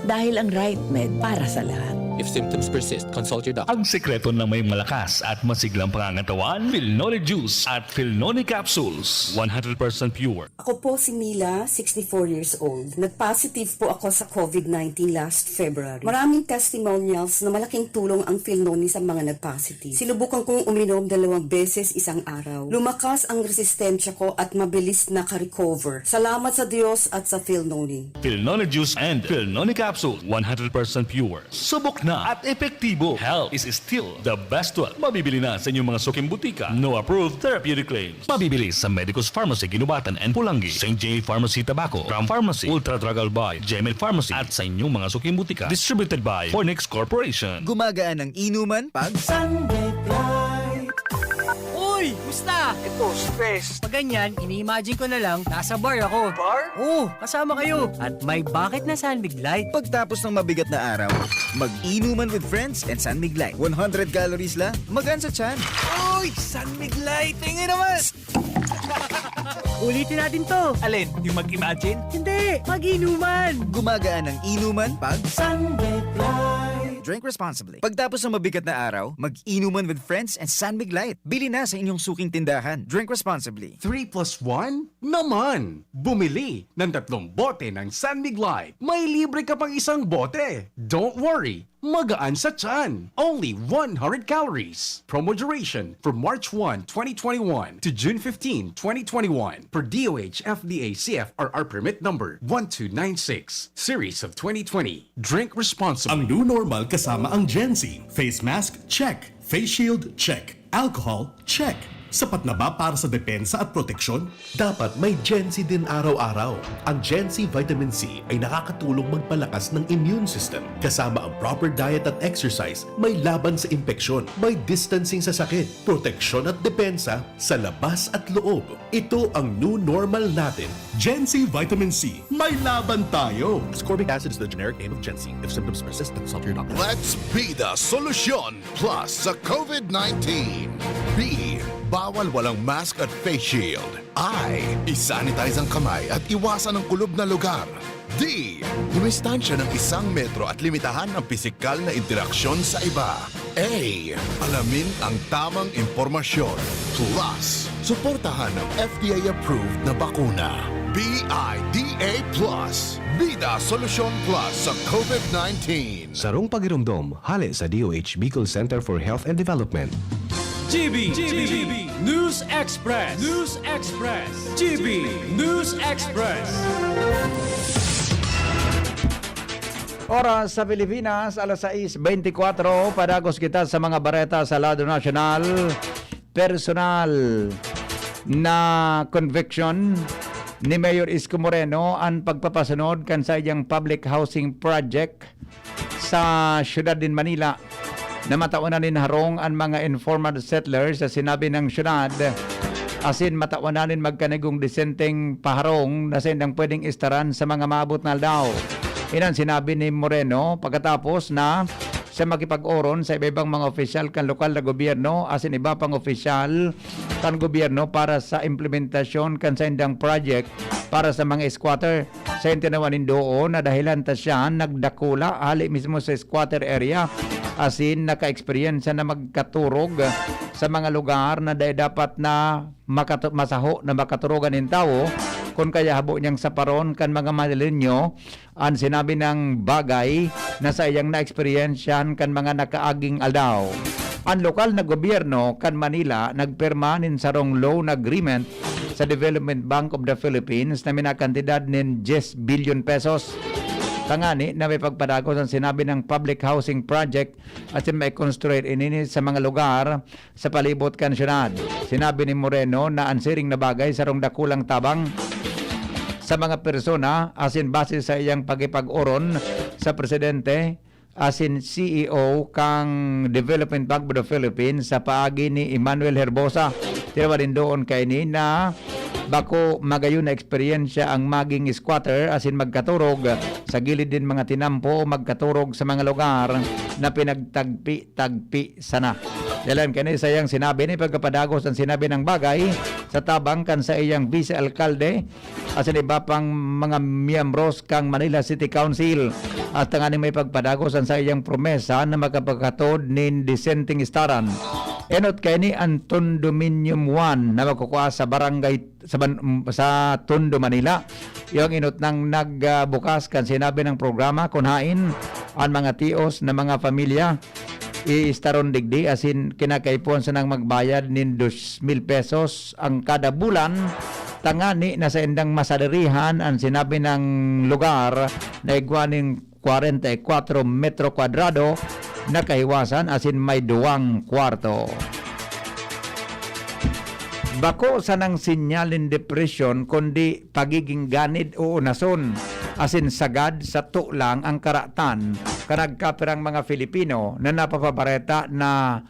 Speaker 27: Dahil ang RightMed para sa lahat.
Speaker 28: If symptoms persist, consult your doctor.
Speaker 29: Ang sekreto ng may malakas at masiglang pangangatawan, Philnoni Juice at Philnoni Capsules. 100% pure.
Speaker 30: Ako po si Mila, 64 years old. Nag-positive po ako sa COVID-19 last February. Maraming testimonials na malaking tulong ang Philnoni sa mga nag-positive. Sinubukan kong uminom 2 beses isang araw. Lumakas ang resistensya ko at mabilis naka-recover. Salamat sa Diyos at sa Philnoni.
Speaker 29: Philnoni Juice and Philnoni Capsule. 100% pure. Subok na at epektibo. Health is still the best one. Mabibili na sa inyong mga suking butika. No approved therapeutic claims. Mabibili sa Medicus Pharmacy, Ginubatan and Pulangi, St. J. Pharmacy, Tabaco, Ram Pharmacy, Ultra Drug Albay, Gemel Pharmacy at sa inyong mga suking butika. Distributed by Fornix Corporation.
Speaker 31: Gumagaan ang inuman pag Sunday Fly.
Speaker 32: Uy! Musta?
Speaker 12: ka. Ito, stress. Pag ganyan, ini-imagine ko na lang, nasa bar ako. Bar? Oo, kasama kayo. At may bucket na San Mig Light.
Speaker 2: Pagtapos ng mabigat na araw, mag-inuman with friends and San Mig Light. 100 calories lang, magaan sa tiyan.
Speaker 12: Uy, San Mig Light. Tingin naman. Ulitin natin to. Alin? Yung mag-imagine? Hindi, mag-inuman.
Speaker 2: Gumagaan ang inuman pag San Mig Light. Drink responsibly. Pagtapos ng mabigat na araw, mag-inuman with friends and San Mig Light. Bili na sa inyong suking tindahan. Drink responsibly.
Speaker 11: 3+1? Naman! Bumili ng 3 bote ng San Mig Light. May libre ka pang 1 bote. Don't worry, magaan sa tiyan. Only 100 calories. Promo duration from March 1, 2021 to June 15, 2021 per DOH FDA CFRR permit number 1296, series of 2020. Drink responsibly.
Speaker 3: Ang new normal kasama ang Gen Z. Face mask, check. Face shield, check. Alcohol, check. Sapat na ba para sa depensa at proteksyon?
Speaker 20: Dapat may Gen Z din araw-araw. Ang Gen Z Vitamin C ay nakakatulong magpalakas ng immune system. Kasama ang proper diet at exercise, may laban sa impeksyon, may distancing sa sakit, proteksyon at depensa sa labas at loob. Ito ang new normal natin.
Speaker 3: Gen Z Vitamin C. May laban tayo!
Speaker 20: Ascorbic acid is the generic name of Gen Z. If symptoms persist, consult your doctor.
Speaker 5: Let's be the solution plus sa COVID-19. B. Bawal walang mask at face shield. I. Isanitize ang kamay at iwasan ang kulob na lugar. D. Dumistansya ng 1 metro at limitahan ang pisikal na interaksyon sa iba. A. Alamin ang tamang impormasyon. Plus, suportahan ang FDA-approved na bakuna. BIDA Plus. Bida Solusyon Plus sa COVID-19.
Speaker 20: Sarong pagirumdom, hali sa DOH Bicol Center for Health and Development.
Speaker 15: GB News Express. News Express. GB News Express.
Speaker 1: Oras sa Pilipinas, alas 6:24. Padagos kita sa mga bareta sa lado nasyonal. Personal na conviction ni Mayor Isko Moreno ang pagpapasunod kan sa iyang public housing project sa siyudad din Manila na mataunan din harong ang mga informal settlers sa sinabi ng syudad asin mataunan din magkanigong disenteng paharong na sindang pwedeng istaran sa mga maabot na aldaw. Inan sinabi ni Moreno pagkatapos na siya makipag-oron sa iba-ibang mga opisyal kan lokal na gobyerno asin iba pang opisyal kan gobyerno para sa implementasyon kan sa indang project para sa mga squatter. Sa tinawanin doon na dahilan ta siya nagdakula hali mismo sa squatter area asin naka-experience na magkaturog sa mga lugar na dapat na masaho na makaturogan ng tao kung kaya habo niyang saparon kan mga Manileño ang sinabi ng bagay na sa iyang na-experiensyan kan mga nakaaging aldaw. Ang lokal na gobyerno kan Manila nagpirma nin sarong loan agreement sa Development Bank of the Philippines na minakantidad nin 10 billion pesos. Tangani na may pagpadagos ang sinabi ng public housing project at may construct inini sa mga lugar sa palibot kan syudad. Sinabi ni Moreno na ansiring na bagay sarong dakulang tabang sa mga persona asin base sa iyang pagipag-oron sa presidente asin CEO kang Development Bank of the Philippines sa paagi ni Emmanuel Herbosa. Tinawa din doon kay ni na bako magayon na eksperyensya ang maging squatter asin magkaturog sa gilid din mga tinampo magkaturog sa mga lugar na pinagtagpi-tagpi sana. Dalan kani sa iyang sinabi ni pagkapadagos ang sinabi ng bagay sa tabang kan sa iyang vice-alkalde asin iba pang mga miyembros kang Manila City Council at nga may pagpadagos ang sa iyang promesa na makapagkatod nin dissenting istaran. Enot kay ni ang Condominium 1 na makukuha sa barangay sa Tondo, Manila. Yung inot nang nagbukas kan sinabi ng programa kunhain ang mga tios na mga pamilya istaron digdi asin kinakaipon sa nang magbayad nin 2,000 pesos ang kada bulan. Tangani na sa indang masaderihan ang sinabi ng lugar na igwaning 44 metro kwadrado na kahiwasan asin may 2 kwarto. Bako sa nang sinyalin depression kundi pagiging ganid o unason asin sagad sa tulang ang karatan kanagkapirang mga Filipino na napapabareta na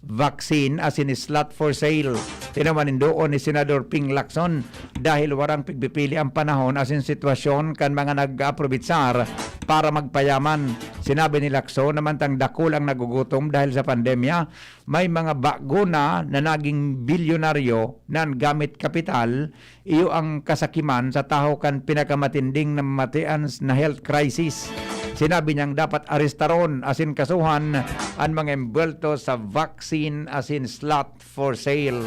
Speaker 1: vaccine as in slot for sale. Tinaman doon ni Senador Ping Lacson dahil warang pigpipili ang panahon as in sitwasyon kan mga nag-aprobitsar para magpayaman. Sinabi ni Lacson namantang dakol ang nagugutom dahil sa pandemya, may mga bago na naging bilyonaryo na gamit kapital, iyo ang kasakiman sa taho kan pinakamatinding na mamatian na health crisis. Sinabi niyang dapat arestaron as in kasuhan ang mga embwelto sa vaccine as in slot for sale.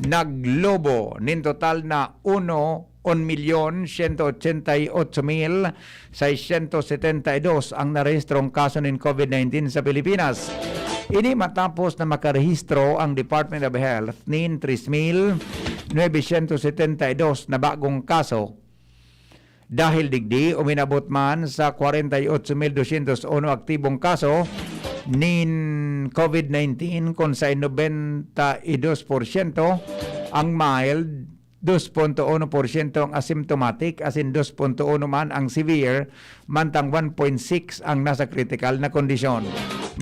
Speaker 1: Naglobo nin total na 1,188,672 ang narehistrong kaso ng COVID-19 sa Pilipinas. Ini matapos na makarehistro ang Department of Health nin 3,972 na bagong kaso. Dahil digdi, uminabot man sa 48,201 aktibong kaso nin COVID-19 kung sa 92% ang mild, 2.1% ang asymptomatic, as in 2.1 man ang severe, mantang 1.6 ang nasa critical na kondisyon.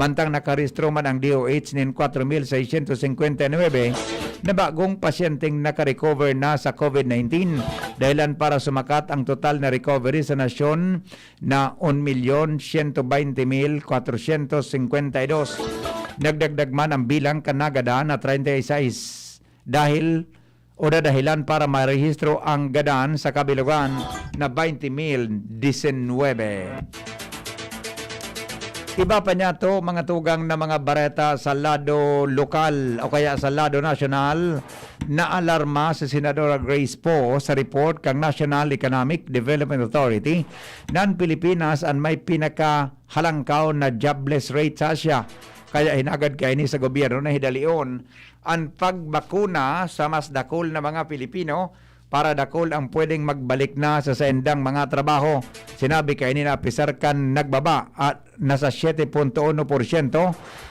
Speaker 1: Mantang nakarehistro man ang DOH nin 4,659 na bagong pasyenteng nakarecover na sa COVID-19, dahilan para sumakat ang total na recovery sa nasyon na 1,120,452. Nagdagdag man ang bilang kanagada na 36 dahilan para marehistro ang gadaan sa kabilugan na 20,019. Iba pa niya to mga tugang na mga bareta sa lado lokal o kaya sa lado nasyonal na alarma sa Senadora Grace Poe sa report kang National Economic Development Authority ng Pilipinas ang may pinakahalangkaw na jobless rate sa Asia. Kaya hinagad kay ni sa gobyerno na hidalion ang pagbakuna sa mas dakol na mga Pilipino para dakol ang pwedeng magbalik na sa saendang mga trabaho. Sinabi kay ni na pisarkan nagbaba at nasa 7.1%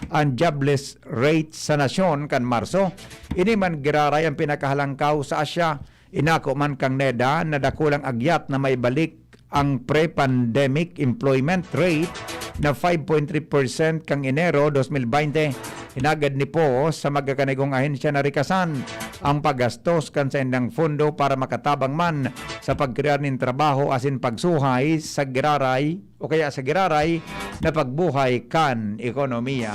Speaker 1: ang jobless rate sa nasyon kan Marso. Ini man giraray ang pinakahalangkaw sa Asia. Inako man kang NEDA na dakulang agyat na may balik ang pre-pandemic employment rate na 5.3% kang Enero 2020. Hinagad ni Po sa magkakanigong ahensya na rikasan ang paggastos kan sa endang fondo para makatabang man sa pagkrear ng trabaho asin pagsuhay sa giraray o kaya sa giraray na pagbuhay kan ekonomiya.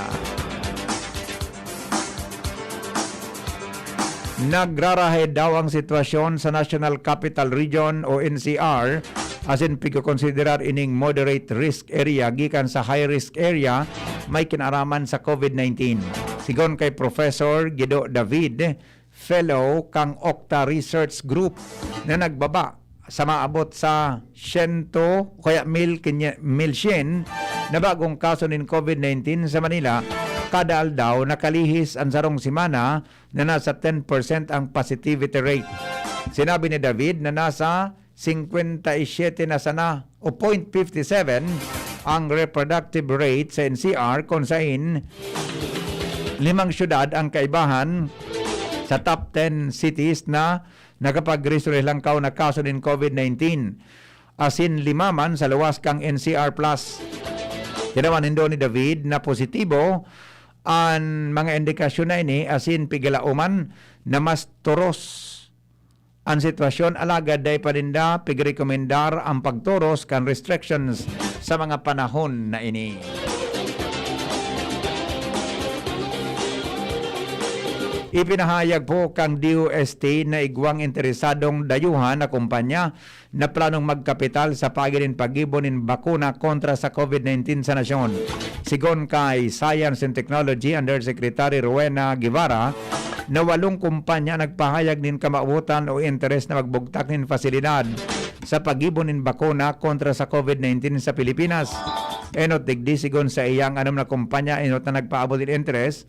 Speaker 1: Nagrarahe daw ang sitwasyon sa National Capital Region o NCR asin pigkokonsiderar ining moderate risk area gikan sa high risk area may kinaraman sa COVID-19. Sigon kay Professor Guido David, fellow kang Octa Research Group na nagbaba sa maabot sa 100 kaya 1,100 na bagong kaso ng COVID-19 sa Manila, kada aldaw nakalihis ang sarong simana na nasa 10% ang positivity rate. Sinabi ni David na nasa 57 na sana o 0.57 ang reproductive rate sa NCR kung saan 5 syudad ang kaibahan sa top 10 cities na nakapag-register langkaw na kaso ng COVID-19. Asin 5 man sa luwas kang NCR+. Kinawanin doon ni David na positibo ang mga indikasyon na ini asin pigilauman na mas turos ang sitwasyon alagad day parinda pigrekomendar ang pagturos kan restrictions sa mga panahon na ini. Ipinahayag po kang DOST na igwang interesadong dayuhan na kumpanya na planong magkapital sa pagilin pag-ibon ng bakuna kontra sa COVID-19 sa nasyon. Sigon kay Science and Technology Undersecretary Rowena Guevara, na 8 kumpanya nagpahayag nin kamautan o interes na magbugtak nin fasilidad sa pag-ibon ng bakuna kontra sa COVID-19 sa Pilipinas. Enot digdi sigon sa iyang 6 na kumpanya enot na nagpaabot din interes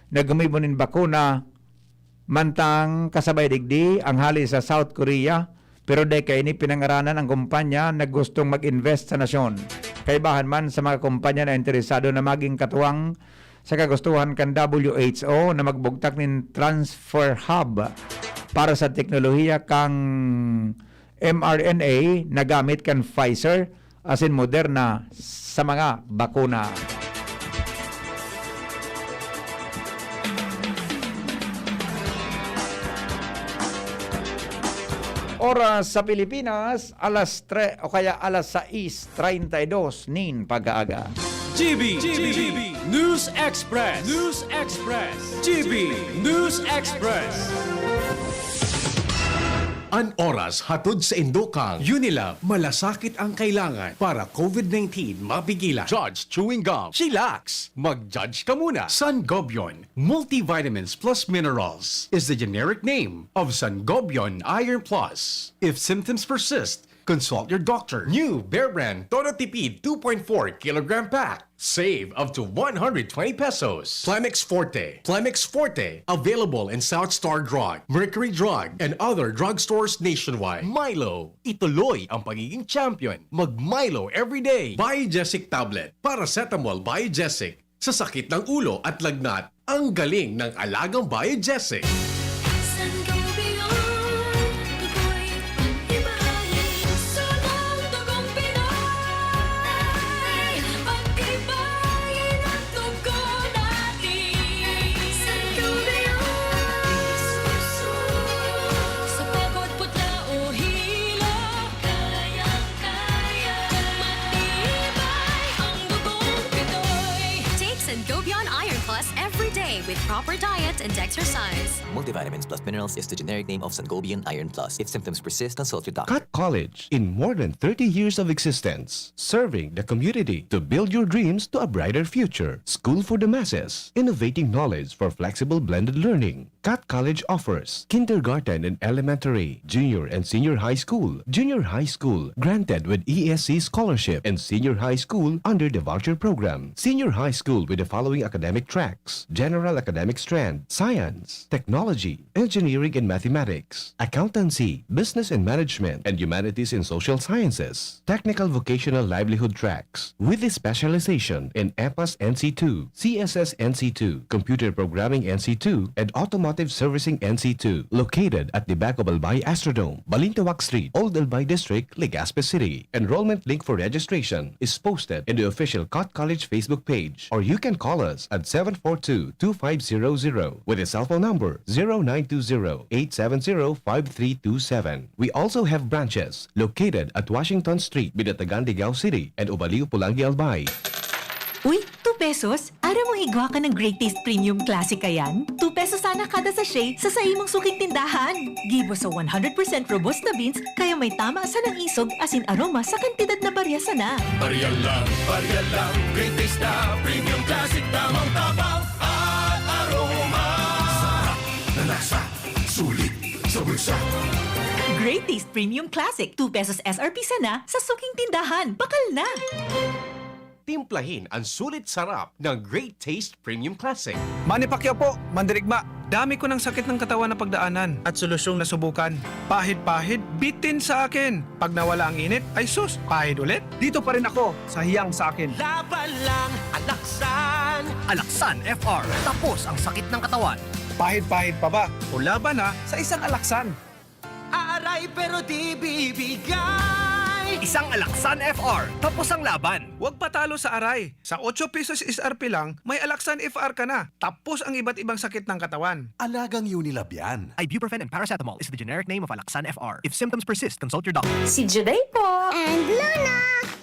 Speaker 1: na gumibon ng bakuna mantang kasabay digdi ang hali sa South Korea, pero day kay ni pinangaranan ang kumpanya na gustong mag-invest sa nasyon. Kaibahan man sa mga kumpanya na interesado na maging katuwang sa kagustuhan kan WHO na magbugtak nin transfer hub para sa teknolohiya kang mRNA na gamit kan Pfizer asin Moderna sa mga bakuna. Oras sa Pilipinas, alas 3 o kaya alas 6:32 nin pag-aaga.
Speaker 11: GB News Express. GB News Express. An oras hatod sa Indokang. Unilab, malasakit ang kailangan para COVID-19 mapigilan. Judge Chewing Gum. Chillax. Mag-judge ka muna. Sangobion Multivitamins Plus Minerals is the generic name of Sangobion Iron Plus. If symptoms persist, consult your doctor. New Bear Brand Todo Tipid 2.4 kilogram pack. Save up to 120 pesos. Plemix Forte. Available in South Star Drug, Mercury Drug, and other drugstores nationwide. Milo. Ituloy ang pagiging champion. Mag-Milo everyday. Biogesic Tablet. Paracetamol Biogesic. Sa sakit ng ulo at lagnat, ang galing ng alagang Biogesic.
Speaker 21: With proper diet and exercise.
Speaker 26: Multivitamins Plus Minerals is the generic name of Sangobion Iron Plus. If symptoms persist, consult your doctor.
Speaker 20: Cat College, in more than 30 years of existence, serving the community to build your dreams to a brighter future. School for the masses, innovating knowledge for flexible blended learning. Cat College offers kindergarten and elementary, junior and senior high school. Junior high school granted with ESC scholarship and senior high school under the voucher program. Senior high school with the following academic tracks: General Academic Strand, Science, Technology, Engineering and Mathematics, Accountancy, Business and Management, and Humanities and Social Sciences. Technical Vocational Livelihood tracks with a specialization in EPAS NC2, CSS NC2, Computer Programming NC2, and Automotive Servicing NC2. Located at the back of Albay Astrodome, Balintawak Street, Old Albay District, Legazpi City. Enrollment link for registration is posted in the official Cat College Facebook page, or you can call us at 742-2500 with a cell phone number 0920-870-5327. We also have branches located at Washington Street, Binatagan, Ligao City, and Ubaliw, Pulangi, Albay.
Speaker 4: Uy, 2 pesos? Ara mo higwa ka ng Great Taste Premium Classic kayan? 2 pesos sana kada sachet sa imong suking tindahan. Gibo sa 100% robusta beans, kaya may tama sa ng isog asin aroma sa kantidad na baryasa na.
Speaker 11: Barya lang. Great Taste na Premium Classic. Tamang tapang at aroma. Sarap na lasa. Sulit sa bulsa.
Speaker 4: Great Taste Premium Classic. 2 pesos SRP sana sa suking tindahan. Bakal na!
Speaker 11: Timplahin ang sulit sarap ng Great Taste Premium Classic.
Speaker 25: Manny Pacquiao po, mandirigma. Dami ko ng sakit ng katawan na pagdaanan at solusyong nasubukan. Pahid-pahid, bitin sa akin. Pag nawala ang init, ay sus, pahid ulit. Dito pa rin ako, sa hiyang sa akin.
Speaker 8: Laban lang, Alaksan! Alaksan FR, tapos ang sakit ng katawan.
Speaker 25: Pahid-pahid pa ba? O laban na sa isang alaksan.
Speaker 8: Aray pero di bibigay! Isang Alaksan FR, tapos ang laban.
Speaker 25: Huwag patalo sa aray. Sa 8 pesos SRP lang, may Alaksan FR ka na. Tapos ang iba't ibang sakit ng katawan.
Speaker 10: Alagang Unilab yan.
Speaker 8: Ibuprofen and paracetamol is the generic name of Alaksan FR. If symptoms persist, consult your doctor.
Speaker 4: Si Juday po!
Speaker 6: And Luna!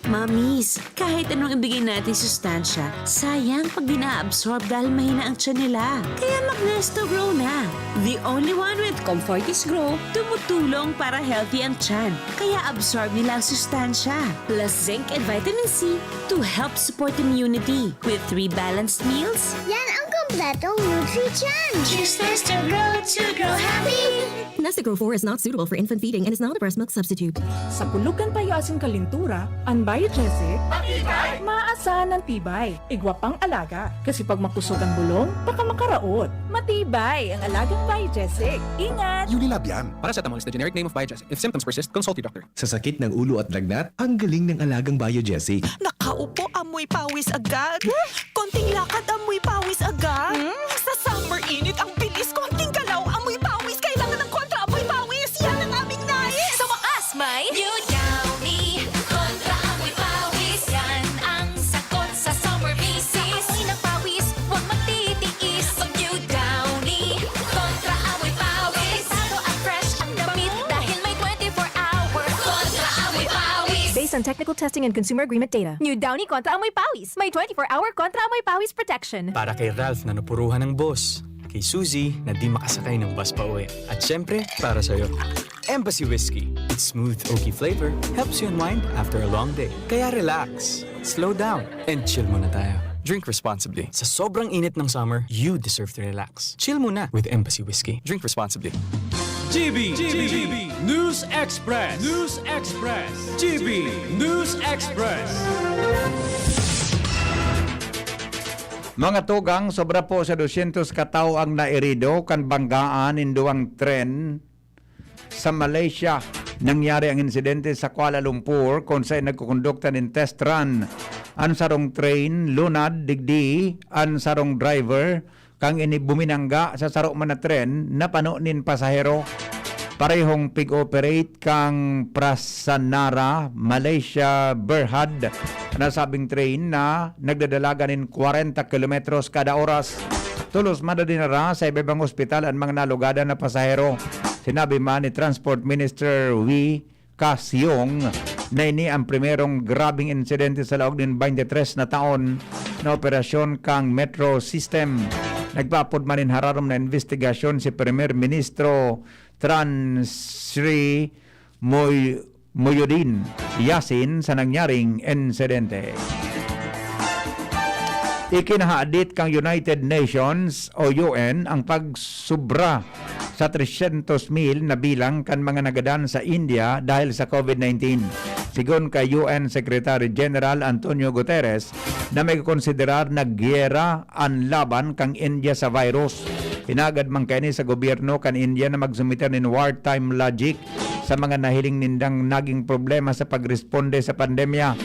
Speaker 4: Mamis, kahit anong ibigay natin sustansya, sayang pag di na-absorb dahil mahina ang tiyan nila. Kaya mag-Nesto Grow na. The only one with Comfortis Grow, tumutulong para healthy ang tiyan. Kaya absorb nila ang sustansya. Plus zinc and vitamin C to help support immunity. With 3 balanced meals,
Speaker 6: Yan ang kompletong Nutri-Chan! Choose Nesto Grow to grow happy!
Speaker 23: Nesta Grow 4 is not suitable for infant feeding and is not a breast milk substitute.
Speaker 24: Sa pulugan payo asin kalintura, ang Biogesic, maasahan ng tibay, igwa pang alaga. Kasi pag makusog ang bulong, baka makaraot. Matibay ang alagang Biogesic. Ingat!
Speaker 10: Unilab yan.
Speaker 15: Paracetamol is the generic name of Biogesic. If symptoms persist, consult your doctor.
Speaker 20: Sa sakit ng ulo at lagnat, ang galing ng alagang Biogesic.
Speaker 4: nakaupo amoy pawis agad. Konting lakad amoy pawis agad. Sa summer init ang bilis, konting galaw amoy pawis. Kailangan ng kontra amoy pawis. Yan ang aming nais. Sa wakas, may New Downy kontra amoy pawis. Yan ang sagot sa summer bisis. Amoy ng pawis, huwag magtitiis. Pag New Downy kontra amoy pawis. Pasado at fresh ang damit dahil may 24
Speaker 24: technical testing and consumer agreement data.
Speaker 7: New Downy Kontra Amoy Pawis. May 24-hour Kontra Amoy Pawis protection.
Speaker 9: Para kay Ralph na napuruhan ng boss. Kay Suzy na di makasakay ng bus pa uwi. At syempre, para sa'yo. Embassy Whiskey. Its smooth, oaky flavor helps you unwind after a long day. Kaya relax, slow down, and chill muna tayo. Drink responsibly. Sa sobrang init ng summer, you deserve to relax. Chill muna with Embassy Whiskey. Drink responsibly.
Speaker 11: GB News Express. News Express. GB News Express.
Speaker 1: Mga tugang, sobra po sa 200 katao ang nairido kan banggaan induang tren sa Malaysia. Nangyari ang insidente sa Kuala Lumpur kung saan nagkukondukta ng test run. Ang sarong train, lunad, digdi, ang sarong driver, kang ini buminangga sa saro man na tren na panunin pasahero. Parehong pig-operate kang Prasanara, Malaysia Berhad, nasabing train na nagdadalaga ng 40 kilometros kada oras. Tulos madadinara sa ibang ospital ang mga nalugada na pasahero. Sinabi man ni Transport Minister Wee Kasyong na ini ang primerong grabing insidente sa loob ng 23 na taon na operasyon kang metro system. Nagpapod man in hararom na investigasyon si Premier Ministro Tan Sri Muhyiddin Yassin sa nangyaring insidente. Ikinahaadit kang United Nations o UN ang pagsubra sa 300,000 na bilang kan mga nagadan sa India dahil sa COVID-19. Sigon kay UN Secretary General Antonio Guterres na may konsiderar na gyera ang laban kang India sa virus. Hinagad man kani sa gobyerno kan India na magsumiter nin wartime logic sa mga nahiling nindang naging problema sa pagresponde sa pandemya.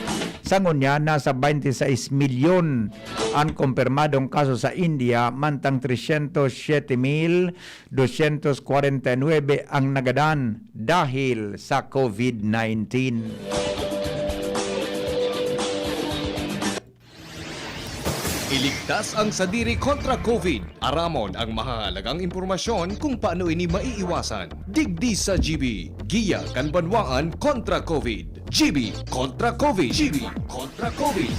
Speaker 1: Sangon niya, nasa 26 milyon ang kumpirmadong kaso sa India, mantang 307,249 ang nagadan dahil sa COVID-19.
Speaker 11: Iligtas ang sadiri kontra COVID. Aramon ang mahalagang impormasyon kung paano ini maiiwasan. Digdi sa GB. Giya kan banwaan kontra COVID. GB kontra COVID. GB kontra COVID.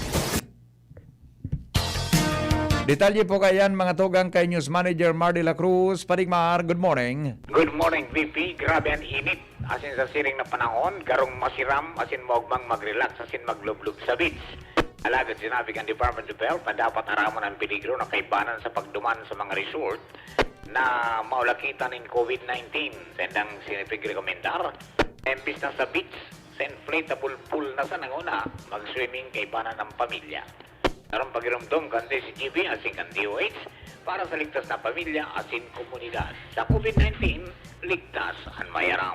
Speaker 1: Detalye po kayan mga tugang kay News Manager Mar de la Cruz. Parigmar, good morning.
Speaker 13: Good morning, VP. Grabe ang init. Asin sa siring na panahon, garong masiram, asin maugmang mag-relax, asin maglublog sa beach. Alagad sinabi ang Department of Health na dapat haramon ang peligro na kaibanan sa pagduman sa mga resort na maulakitan ng COVID-19. Sendang sinipig-rekomendar, empis na sa beach, sa inflatable pool na sa nanguna, mag-swimming kaibanan ng pamilya. Narong pagirumdom kandi si GB asin kan DOH para sa ligtas na pamilya asin komunidad. Sa COVID-19, ligtas ang mayaram.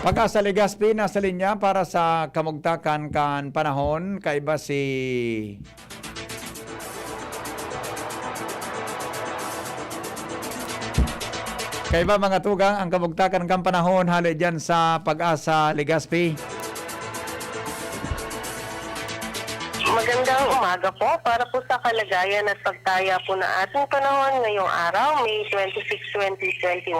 Speaker 1: Pag-asa Legazpi nasa linya para sa kamugtakan kan panahon. Kaiba si Kaiba mga tugang ang kamugtakan kan panahon hali dyan sa Pag-asa Legazpi.
Speaker 14: Magandang umaga po para po sa kalagayan at pagtaya po na ating panahon ngayong araw, May 26, 2021.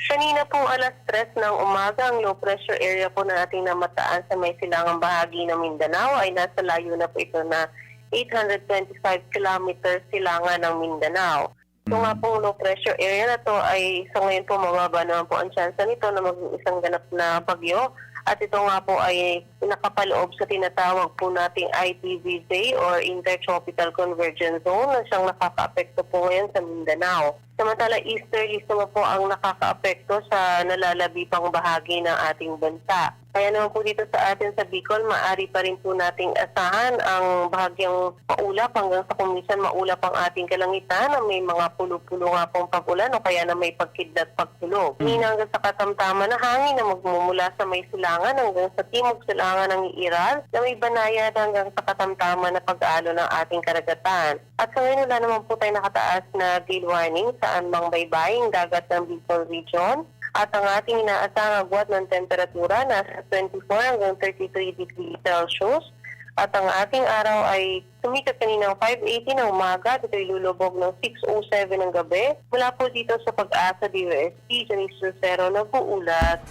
Speaker 14: Kanina pong alas 3 ng umaga, ang low pressure area po na ating namataan sa may silangang bahagi ng Mindanao ay nasa layo na po ito na 825 kilometers silangan ng Mindanao. Ito nga pong low pressure area na to ay sa ngayon po mababa naman po ang tsansa nito na maging isang ganap na bagyo. At ito nga po ay nakapaloob sa tinatawag po nating ITVZ or Intertropical Convergence Zone na siyang nakaka-apekto po ngayon sa Mindanao. Samantala, easterlies naman po ang nakaka-apekto sa nalalabi pang bahagi ng ating bansa. Kaya naman po dito sa atin sa Bicol, maaari pa rin po nating asahan ang bahagyang maulap hanggang sa kumisan maulap ang ating kalangitan na may mga pulo-pulo nga pong pag-ulan o kaya na may pagkidlat pagtulog. Hina hanggang sa katamtaman na hangin na magmumula sa may silangan hanggang sa timog silangan ng Iiral na may banayad hanggang sa katamtaman na pag-aalo ng ating karagatan. At sa ngayon wala naman po tayo nakataas na gale warning sa anumang baybaying dagat ng Bicol Region. At ang ating inaasang agwat ng temperatura nasa 24 hanggang 33 degrees Celsius. At ang ating araw ay sumikat kaninang 5:80 ng umaga at ito'y lulubog ng 6:07 ng gabi. Mula po dito sa Pag-asa DOST, Janice Lucero nag-uulat.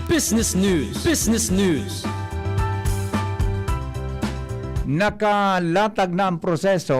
Speaker 12: Business News. Business News.
Speaker 1: Nakalatag na ang proseso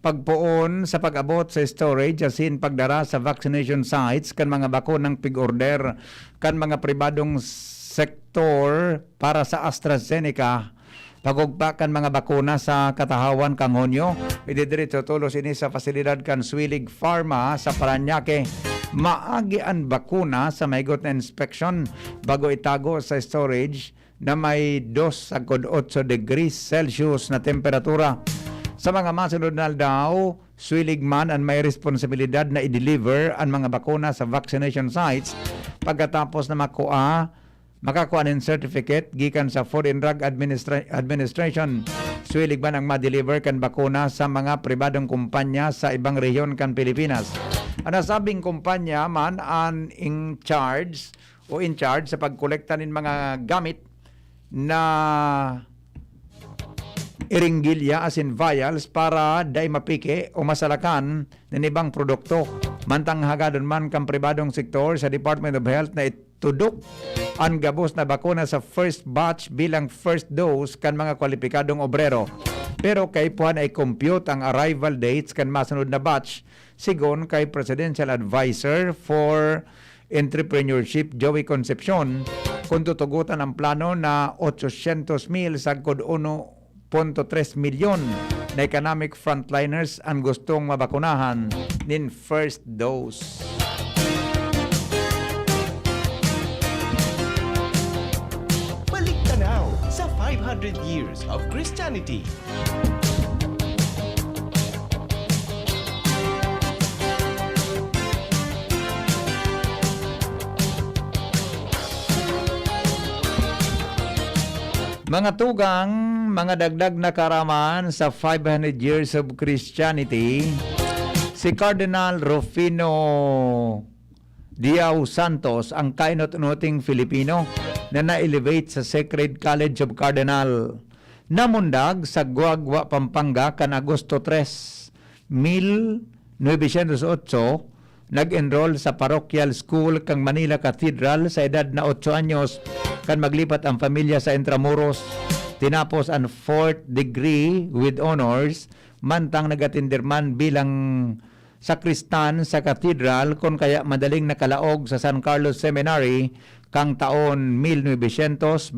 Speaker 1: pagpuon sa pag-abot sa storage asin pagdara sa vaccination sites kan mga bakunang pig-order kan mga pribadong sektor para sa AstraZeneca pagugpa kan mga bakuna sa katahawan kang Hunyo. Ididiretso tulos ini sa pasilidad kan Swilig Pharma sa Parañaque. Maagi ang bakuna sa maygot na inspection bago itago sa storage na may 2-8 degrees Celsius na temperatura. Sa mga masunod na daw, Swilig man ang may responsibilidad na i-deliver ang mga bakuna sa vaccination sites pagkatapos na makakuha ng certificate gikan sa Food and Drug Administration. Swilig man ang ma-deliver kan bakuna sa mga pribadong kumpanya sa ibang rehiyon kan Pilipinas. Ang nasabing kumpanya man ang in charge sa pagkolekta ng mga gamit na iringgilya as in vials para day mapike o masalakan ng ibang produkto. Mantang hagadon man kang pribadong sektor sa Department of Health na itudok ang gabos na bakuna sa first batch bilang first dose kan mga kwalipikadong obrero. Pero kay puhan ay compute ang arrival dates kan masunod na batch sigon kay Presidential Advisor for Entrepreneurship Joey Concepcion kung tutugutan ang plano na 800,000 sagkod 1.3 milyon na economic frontliners ang gustong mabakunahan nin first dose.
Speaker 11: Balik tanaw sa 500 years of Christianity.
Speaker 1: Mga tugang, mga dagdag na karaman sa 500 years of Christianity, si Cardinal Rufino Diao Santos ang kainot-unuting Filipino na na-elevate sa Sacred College of Cardinal. Namundag sa Guagua, Pampanga kan Agosto 3, 1908, nag-enroll sa Parochial School kang Manila Cathedral sa edad na 8 anyos kan maglipat ang pamilya sa Intramuros. Tinapos ang 4th degree with honors, mantang nagatinderman bilang sakristan sa cathedral kung kaya madaling nakalaog sa San Carlos Seminary kang taon 1921.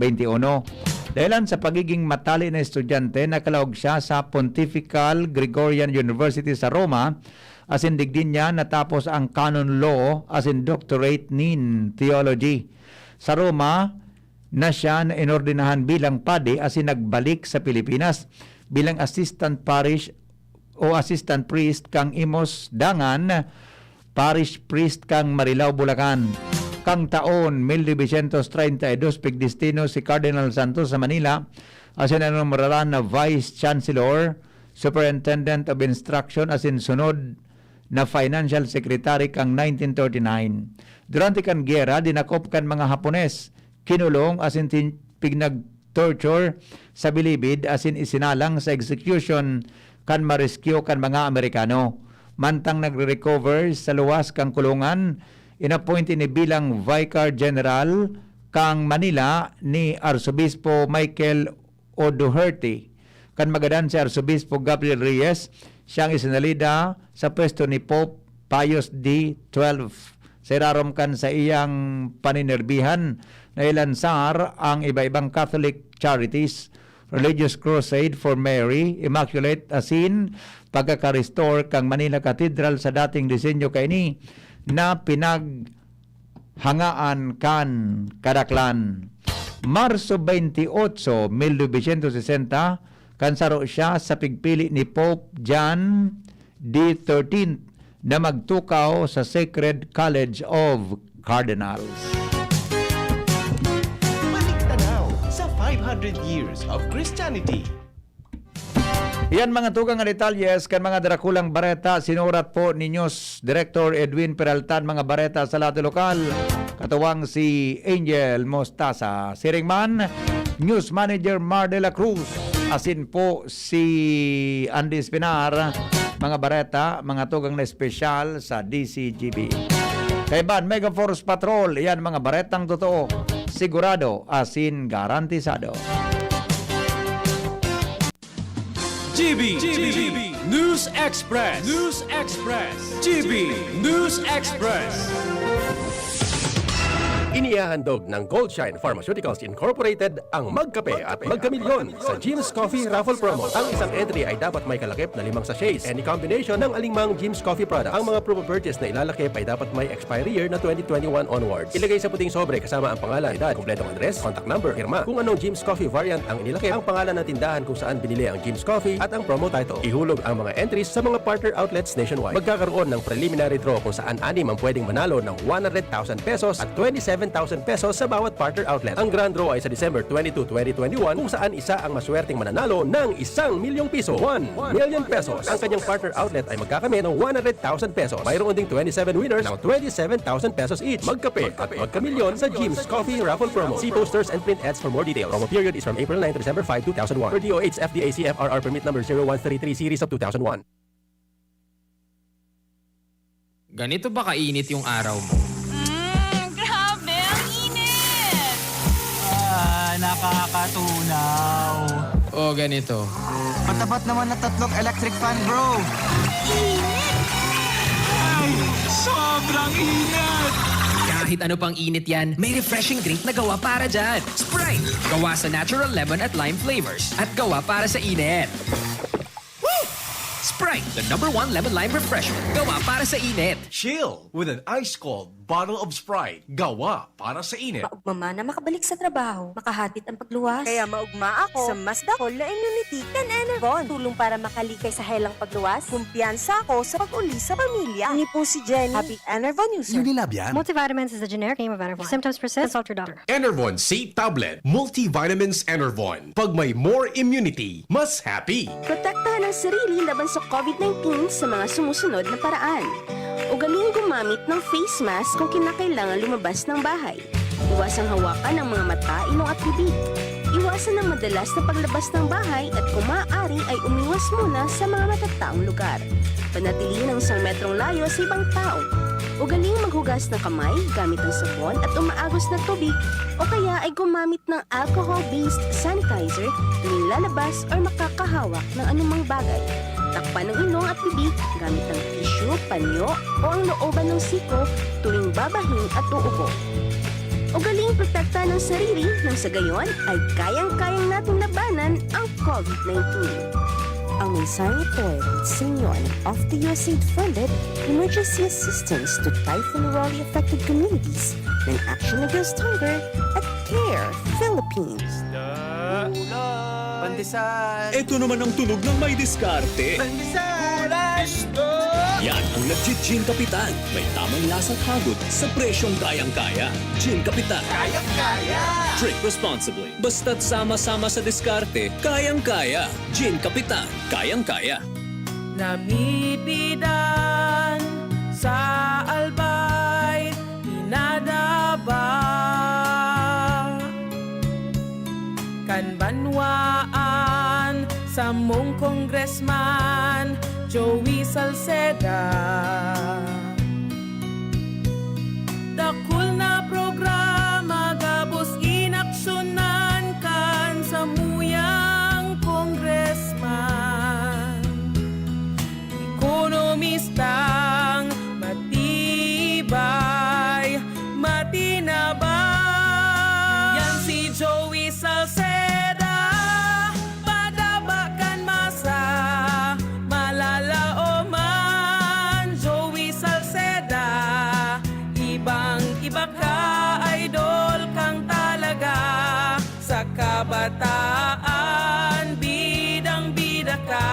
Speaker 1: Dahilan sa pagiging matali na estudyante, nakalaog siya sa Pontifical Gregorian University sa Roma, as in digdi niya natapos ang canon law as in doctorate in theology. Sa Roma na siya na inordinahan bilang padi as in nagbalik sa Pilipinas bilang assistant parish o assistant priest kang Imos Dangan, parish priest kang Marilao, Bulacan. Kang taon 1932 pigdestino si Cardinal Santos sa Manila as in anomoralan na Vice Chancellor, Superintendent of Instruction as in sunod na Financial Secretary kang 1939. Durante kan giyera, dinakop kan mga Hapones, kinulong as in pignag-torture sa bilibid as in isinalang sa execution kan ma-rescue kan mga Amerikano. Mantang nagre-recover sa luwas kang kulungan, inappoint ni bilang Vicar General kang Manila ni Arsobispo Michael O. Duherte. Kan magadan si Arsobispo Gabriel Reyes, siyang isinalida sa pwesto ni Pope Pius XII. Sirarom kan sa iyang paninerbihan na ilansar ang iba-ibang Catholic charities, Religious Crusade for Mary, Immaculate Asin, pagkaka-restore kang Manila Cathedral sa dating disenyo kaini na pinaghangaan kan kadaklan. Marso 28, 1960, kansaro siya sa pigpili ni Pope John XIII na magtukaw sa Sacred College of Cardinals.
Speaker 11: Balik tanaw sa 500 years of Christianity.
Speaker 1: Yan mga tugang nga detalyes kan mga darakulang bareta sinurat po ni News Director Edwin Peraltan, mga bareta sa lahat lokal. Katuwang si Angel Mostaza. Siringman, News Manager Mar de la Cruz. Asin po si Andy Espinar. Mga bareta, mga tugang na espesyal sa DCGB. Kaiban, Mega Force Patrol. Yan mga baretang totoo. Sigurado, asin garantisado.
Speaker 12: GB News Express. GB News Express.
Speaker 2: Inihahandog ng Goldshine Pharmaceuticals Incorporated ang Magkape at Magkamilyon sa Jim's Coffee Raffle Promo. Ang isang entry ay dapat may kalakip na 5 sachets. Any combination ng alingmang Jim's Coffee product. Ang mga promo purchase na ilalakip ay dapat may expiry year na 2021 onwards. Ilagay sa puting sobre kasama ang pangalan, edad, kompletong address, contact number, firma. Kung anong Jim's Coffee variant ang inilakip, ang pangalan ng tindahan kung saan binili ang Jim's Coffee at ang promo title. Ihulog ang mga entries sa mga partner outlets nationwide. Magkakaroon ng preliminary draw kung saan 6 ang pwedeng manalo ng 100,000 pesos at 27,000 pesos sa bawat partner outlet. Ang grand draw ay sa December 22, 2021 kung saan isa ang maswerteng mananalo ng 1 milyong piso. 1 million pesos. Ang kanyang partner outlet ay magkakamit ng 100,000 pesos. Mayroon ding 27 winners ng 27,000 pesos each. Magkape at magkamilyon sa Jim's Coffee Raffle Promo. See posters and print ads for more details. Promo period is from April 9 to December 5, 2001. Per DOH FDA CFRR permit number 0133 series of 2001.
Speaker 16: Ganito ba kainit yung araw mo?
Speaker 4: Grabe, ang init!
Speaker 16: Nakakatunaw. O ganito.
Speaker 8: Matapat naman na 3 electric fan, bro.
Speaker 4: Init!
Speaker 16: Ay, sobrang init! Kahit ano pang init yan, may refreshing drink na gawa para dyan. Sprite! Gawa sa natural lemon at lime flavors. At gawa para sa init. Sprite, the #1 lemon-lime refresher. Gawa para sa init.
Speaker 11: Chill with an ice-cold bottle of Sprite. Gawa para sa init.
Speaker 17: Maugma na makabalik sa trabaho, makahatid ang pagluwas.
Speaker 7: Kaya maugma ako sa mas dakol na immunity kan Enervon. Tulong para makalikay sa helang pagluwas. Kumpiyansa ako sa pag-uli sa pamilya. Ni po si Jenny, happy Enervon user.
Speaker 10: Unilab yan.
Speaker 23: Multivitamins is the generic name of Enervon. Symptoms persist, consult your doctor.
Speaker 11: Enervon C Tablet. Multivitamins Enervon. Pag may more immunity, mas happy.
Speaker 7: Protektahan ang sarili laban sa COVID-19 sa mga sumusunod na paraan. Ugaling gumamit ng face mask kung kinakailangan lumabas ng bahay. Iwasang hawakan ang mga mata, ilong at bibig. Iwasan ang madalas na paglabas ng bahay at kung maaari ay umiwas muna sa mga matataong lugar. Panatilihin ang 1 metrong layo sa ibang tao. Ugaling maghugas ng kamay gamit ang sabon at umaagos na tubig o kaya ay gumamit ng alcohol-based sanitizer tuwing lalabas o makakahawak ng anumang bagay. Takpan ng ilong at bibig gamit ang tissue, panyo o ang looban ng siko tuwing babahin at uubo. Ugaling protektahan ng sarili nang sa gayon ay kayang-kayang nating labanan ang COVID-19. Ang mensaheng ito ay sa inyo of the USAID-funded Emergency Assistance to Typhoon Raleigh-affected communities ng Action Against Hunger at CARE Philippines.
Speaker 8: Pandesal!
Speaker 12: Ito naman ang tunog ng may diskarte.
Speaker 8: Pandesal!
Speaker 12: Yan ang legit Gin Kapitan. May tamang lasang hagod sa presyong kayang-kaya. Gin Kapitan.
Speaker 8: Kayang-kaya!
Speaker 12: Drink responsibly. Basta't sama-sama sa diskarte, kayang-kaya. Gin Kapitan. Kayang-kaya.
Speaker 24: Namibidan sa albay, inadaba. Kanbanwaan sa mong congressman, Joey Salceda. Dakul na programa, gabos inaksyonan kan sa muyang congressman. Ekonomistang matibay, matinabay. Yan si Joey Salceda. Padabakan masa, malala o man. Joey Salceda, ibang-iba ka, idol kang talaga. Sa kabataan, bidang-bida ka.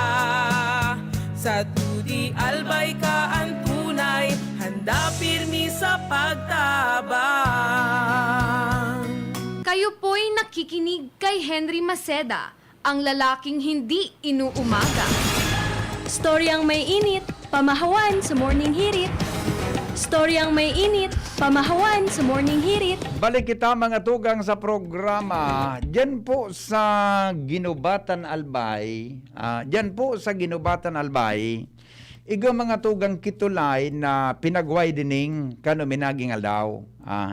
Speaker 24: Sa tudi albay ka ang tunay, handa pirmi sa pagtabang.
Speaker 18: Kayo po'y nakikinig kay Henry Maceda, ang lalaking hindi inuumaga.
Speaker 7: Storyang may init, pamahawan sa morning hirit.
Speaker 17: Storyang may init, pamahawan sa morning hirit.
Speaker 1: Balik kita mga tugang sa programa. Diyan po sa Ginubatan Albay. Diyan po sa Ginubatan Albay. Igo mga tugang kitulay na pinagwidening kano minaging aldaw.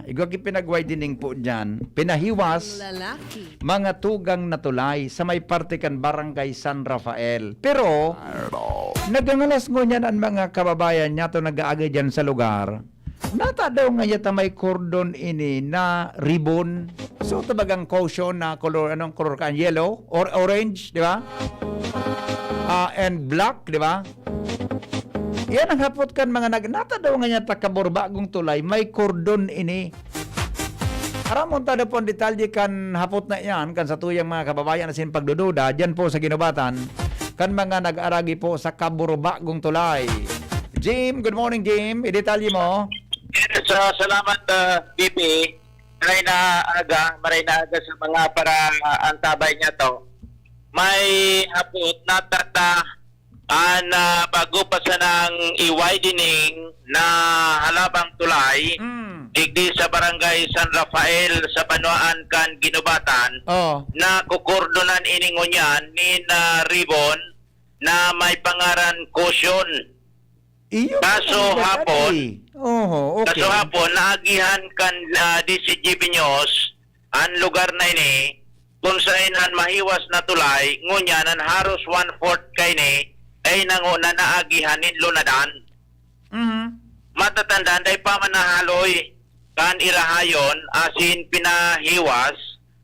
Speaker 1: Igo pinagwidening po diyan. Pinahiwas
Speaker 18: Lalaki.
Speaker 1: mga tugang na tulay sa may parte kan Barangay San Rafael. Pero nagangalas ngo niyan ang mga kababayan niya to nag-aagay diyan sa lugar. Nata daw nga yata may cordon ini na ribbon. So tabagang caution na color, anong color kan? Yellow or orange, di ba? And black, di ba? Yan ang hapot kan mga nata daw nga yata kaburbagong tulay may cordon ini. Aramon tada po ang detalye kan hapot na yan kan sa tuyang mga kababayan na sin pagdududa dyan po sa Ginubatan kan mga nag-aragi po sa kaburbagong tulay. Jim, good morning Jim. I-detalye mo.
Speaker 21: So, salamat BP. Maray na aga sa mga para antabay niya to. May hapot na bago pa sa ng i-widening na halabang tulay digdi sa Barangay San Rafael sa Banuan kan Ginubatan na kukordonan iningon yan ni na ribbon na may pangaran caution. Kaso hapon,
Speaker 1: okay.
Speaker 21: kaso hapon, naagihan kan DCGB News ang lugar na ini kung saan ang mahiwas na tulay, ngunya ng haros 1/4 kay ni ay nanguna naagihan ni lunadan. Matatandaan, day pa manahaloy kan irahayon asin pinahiwas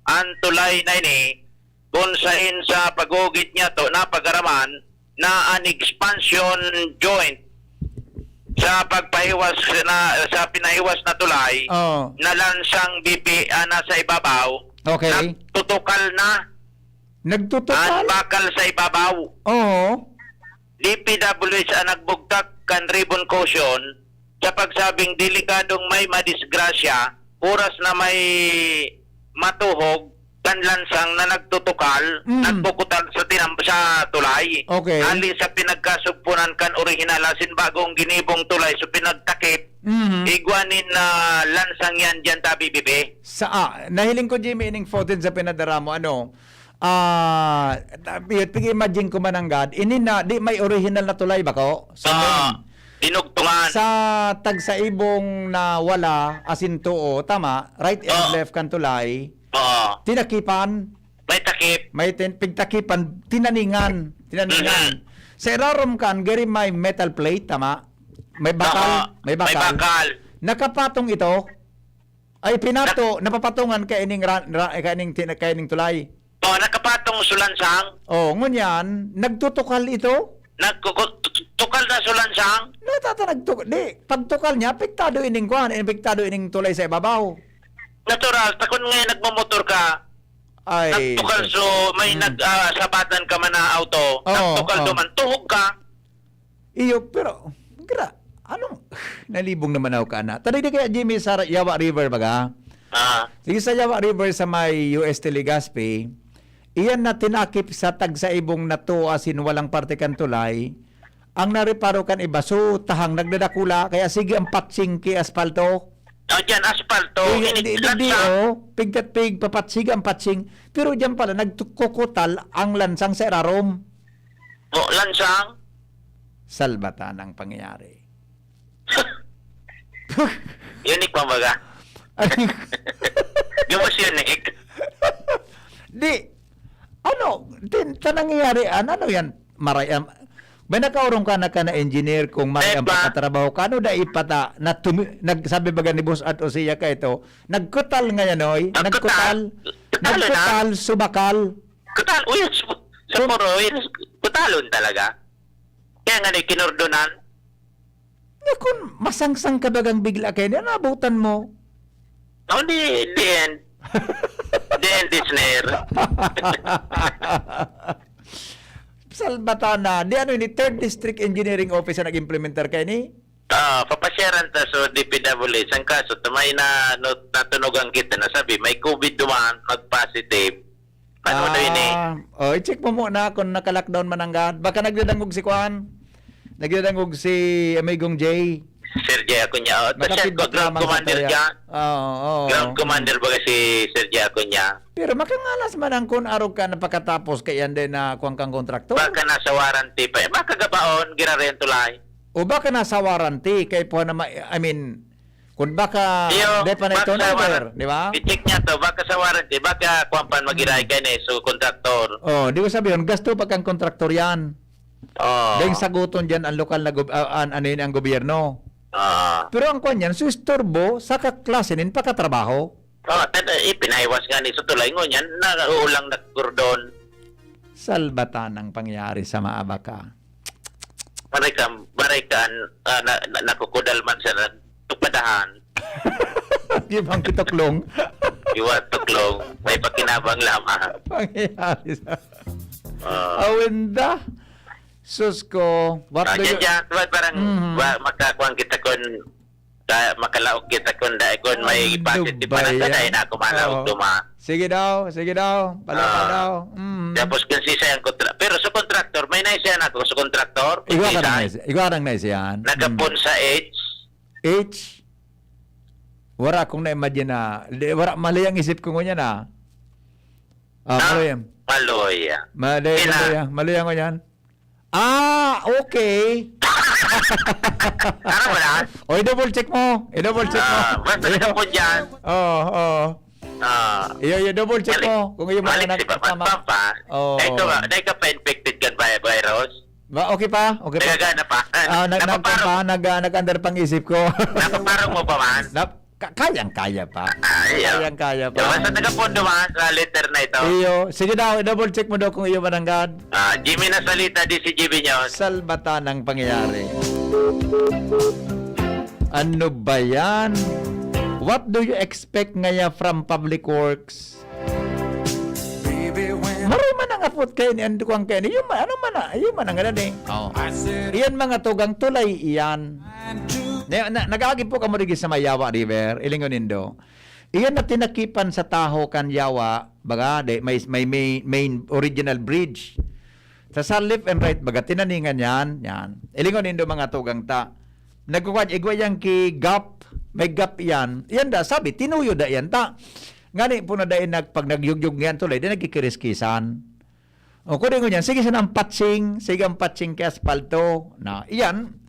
Speaker 21: ang tulay na ini kung saan sa pagugit niya to napagaraman na an expansion joint sa pagpahiwas sa pinahiwas na tulay na lansang BP nasa ibabaw.
Speaker 1: Okay.
Speaker 21: Nagtutukal ang bakal sa ibabaw. DPWH ang nagbugtak kan ribbon caution sa pagsabing delikadong may madisgrasya oras na may matuhog kan lansang na nagtutukal, nagpukutal sa tulay.
Speaker 1: Okay.
Speaker 21: Ali sa pinagkasugpunan kan orihinal asin bagong ginibong tulay so pinagtakip, igwanin na lansang yan dyan tabi bibi.
Speaker 1: Nahiling ko Jimmy ining photo sa pinadara mo, pag-imagine ko mananggad, ini na, di may original na tulay ba ko?
Speaker 21: Tinugtungan.
Speaker 1: Sa tagsaibong na wala, asin tuo, tama, right and left kan tulay, tinakipan,
Speaker 21: may takip,
Speaker 1: may pigtakipan, tinaningan. Sa irarom kan, gari may metal plate, tama, may bakal, may bakal. Nakapatong ito, ay pinato, napapatungan ka ining tulay.
Speaker 21: Nakapatong sulansang.
Speaker 1: Ngunyan, nagtutukal ito?
Speaker 21: Nagtutukal na sulansang?
Speaker 1: Pagtukal niya, piktado ining piktado ining tulay sa ibabaw.
Speaker 21: Natural, takon ngayon nagmamotor ka, nagtukal so may nagsabatan ka man na auto, nagtukal duman, tuhog ka.
Speaker 1: Iyo, pero, nalibong naman ako ka na. Tadi kaya Jimmy sa Yawa River baga? Sige sa Yawa River sa may UST Legazpi, iyan na tinakip sa tagsaibong na to asin walang parte kan tulay. Ang nareparo kan iba, so tahang nagdadakula, kaya sige ang patsing ki aspalto.
Speaker 21: Dyan aspalto.
Speaker 1: Pigtat-pig, papatsig ang patsing. Pero dyan pala, nagkukutal ang lansang sa irarom.
Speaker 21: Lansang?
Speaker 1: Salbatan ang pangyayari.
Speaker 21: Unique pa baga? Gawas unique?
Speaker 1: Nangyayari, ano yan? Marayam. May nakaurong ka na engineer kung marayam pa katrabaho ka, ano da ipata, nagsabi baga ni Boss at o siya ka ito, nagkutal ngayon, oy? Nagkutal, subakal.
Speaker 21: Kutal, sa puro, kutalon talaga. Kaya nga kinurdonan.
Speaker 1: Kung masangsang ka bagang bigla kayo, nabutan mo.
Speaker 21: The end. The end is near.
Speaker 1: Salbatana, di ni 3rd District Engineering Office na nag-implementer kayo ni?
Speaker 21: Papasyaran ta so DPWH. Ang kaso, may natunugan kita na sabi, may COVID dumaan, mag-positive. Ano na yun
Speaker 1: i-check mo muna kung naka-lockdown mananggad. Baka nagdadangog si Kwan. Nagdadangog si Amigong J.
Speaker 21: Sir Jay Acuña. Kasi
Speaker 1: Makapidbak
Speaker 21: ground
Speaker 1: lamang sa
Speaker 21: commander
Speaker 1: taya.
Speaker 21: niya.
Speaker 1: Oo.
Speaker 21: Ground commander ba kasi Sir Jay Acuña?
Speaker 1: Pero makangalas man ang kun arog ka na pagkatapos kay yan na kuwang kang kontraktor.
Speaker 21: Baka nasa warranty pa. Makagabaon, giraren tulay.
Speaker 1: O baka nasa warranty kay po na I mean, kung baka
Speaker 21: Iyo,
Speaker 1: di pa na ito
Speaker 21: baka sa
Speaker 1: over, di ba?
Speaker 21: I-check niya to, baka sa warranty, baka kuwampan magiray ka na so kontraktor.
Speaker 1: Oh, di ko sabihin, gasto pa kang kontraktor yan.
Speaker 21: Oh.
Speaker 1: Dahil saguton dyan ang lokal na ano yun, ang gobyerno.
Speaker 21: Ah.
Speaker 1: Pero ang kwan yan, susturbo sa kaklase nin pagkatrabaho.
Speaker 21: Ipinaiwas nga ni so tulay ngon yan, nauulang na kordon.
Speaker 1: Salbatan ang pangyari sa Maabaka.
Speaker 21: Barikan, nakukudal man sa tupadahan.
Speaker 1: Ibang kitoklong.
Speaker 21: Iwa tuklong, may pakinabang lamang.
Speaker 1: Pangyari sa... Awenda. Sus ko. What do you...
Speaker 21: Parang makakuang kita kon makalaog kita kon dahil kon may positive pa na dahil na ako malaog duma.
Speaker 1: Sige daw. Palaka daw.
Speaker 21: Tapos kung sisa yung pero sa kontraktor, may naisiyan ako sa kontraktor.
Speaker 1: Igwa nang naisiyan.
Speaker 21: Nagapon sa H.
Speaker 1: H? Wala akong na-imagine na. Wala, mali ang isip ko ngunyan na.
Speaker 21: Maloya.
Speaker 1: Mali ang ngunyan. Okay.
Speaker 21: Ano mo na?
Speaker 1: O, i-double check mo.
Speaker 21: Basta nagapon dyan.
Speaker 1: I-double check mo. Kung yung mga
Speaker 21: nakasama. Dahil ka pa infected kan by virus?
Speaker 1: Okay pa?
Speaker 21: Nagagana pa?
Speaker 1: Nag-under pang isip ko.
Speaker 21: Napaparang mo pa man?
Speaker 1: Kayang-kaya pa.
Speaker 21: Kayang-kaya pa. Basta nagapondo man sa letter na ito.
Speaker 1: Sige daw, i-double check mo daw kung iyo mananggad.
Speaker 21: Jimmy na salita, di si Jimmy nyo.
Speaker 1: Salbatan ang pangyayari. Ano ba yan? What do you expect ngaya from Public Works? Maroy man ang apot kayo ni Ando Kuang kayo. Yung man ang ganun eh. Iyan mga tugang tulay iyan. Nag-aagi po ka mo sa Mayawa River, Ilingon Indo. Iyan na tinakipan sa taho kan Yawa, baga, may main original bridge. Sa left and right, baga, tinaningan yan. Ilingon Indo mga tugang ta. Nagkukwad, igwayang ki gap, may gap yan. Yan da, sabi, tinuyo da yan ta. Ngani po na dahil pag nagyugyug yan tuloy, di nagkikiriskisan. O kung din yan, sige ang patching kay asfalto. Na, iyan,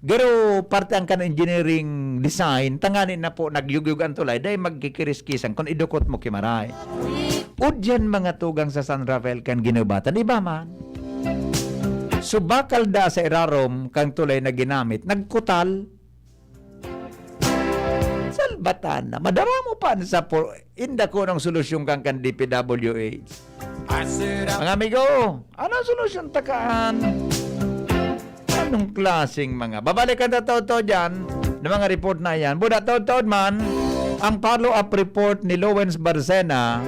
Speaker 1: pero parte ang kan engineering design, tanganin na po nagyugyugan tulay, dahil magkikiriskisan kung idukot mo kimaray. Udyan mga tugang sa San Rafael kan ginubatan, iba man. So bakal da sa irarom kang tulay na ginamit, nagkutal. Salbatan na. Madara mo pa sa inda ko ng solusyon kang kan DPWH. Mga amigo, anong solusyon takaan? Anong klaseng mga? Babalikan na taon-taon dyan ng mga report na yan. Buda taon-taon man, ang follow-up report ni Lawrence Barcena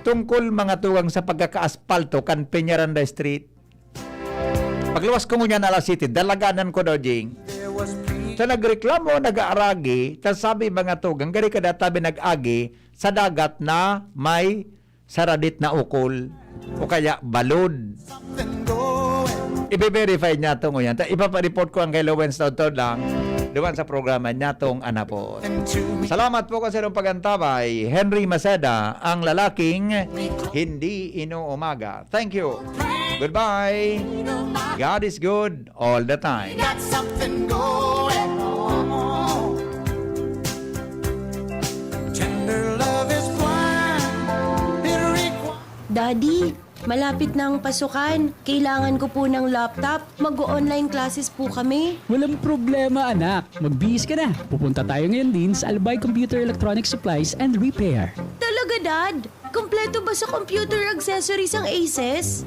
Speaker 1: tungkol mga tugang sa pagkaka-aspalto kan Peñaranda Street. Pagluwas ko mo niya na Alas City, dalaganan ko daw, Jing. Sa nagreklamo, nag-aaragi, tas sabi mga tugang, gari ka databi nag-agi sa dagat na may saradit na ukol o kaya balod. I-verify niya ito ngayon. Ipapareport ko ang kay Lawrence taon lang doon sa programa niya itong anapod. Salamat po kasi ng pagantabay. Henry Maceda, ang lalaking hindi inuumaga. Thank you. Goodbye. God is good all the time.
Speaker 3: Got something going on. Tender love is blind. It requires...
Speaker 7: Daddy, malapit na ang pasukan. Kailangan ko po ng laptop. Mag-online classes po kami.
Speaker 5: Walang problema, anak. Magbihis ka na. Pupunta tayo ngayon din sa Albay Computer Electronic Supplies and Repair.
Speaker 7: Talaga, Dad? Kompleto ba sa computer accessories ang Aces?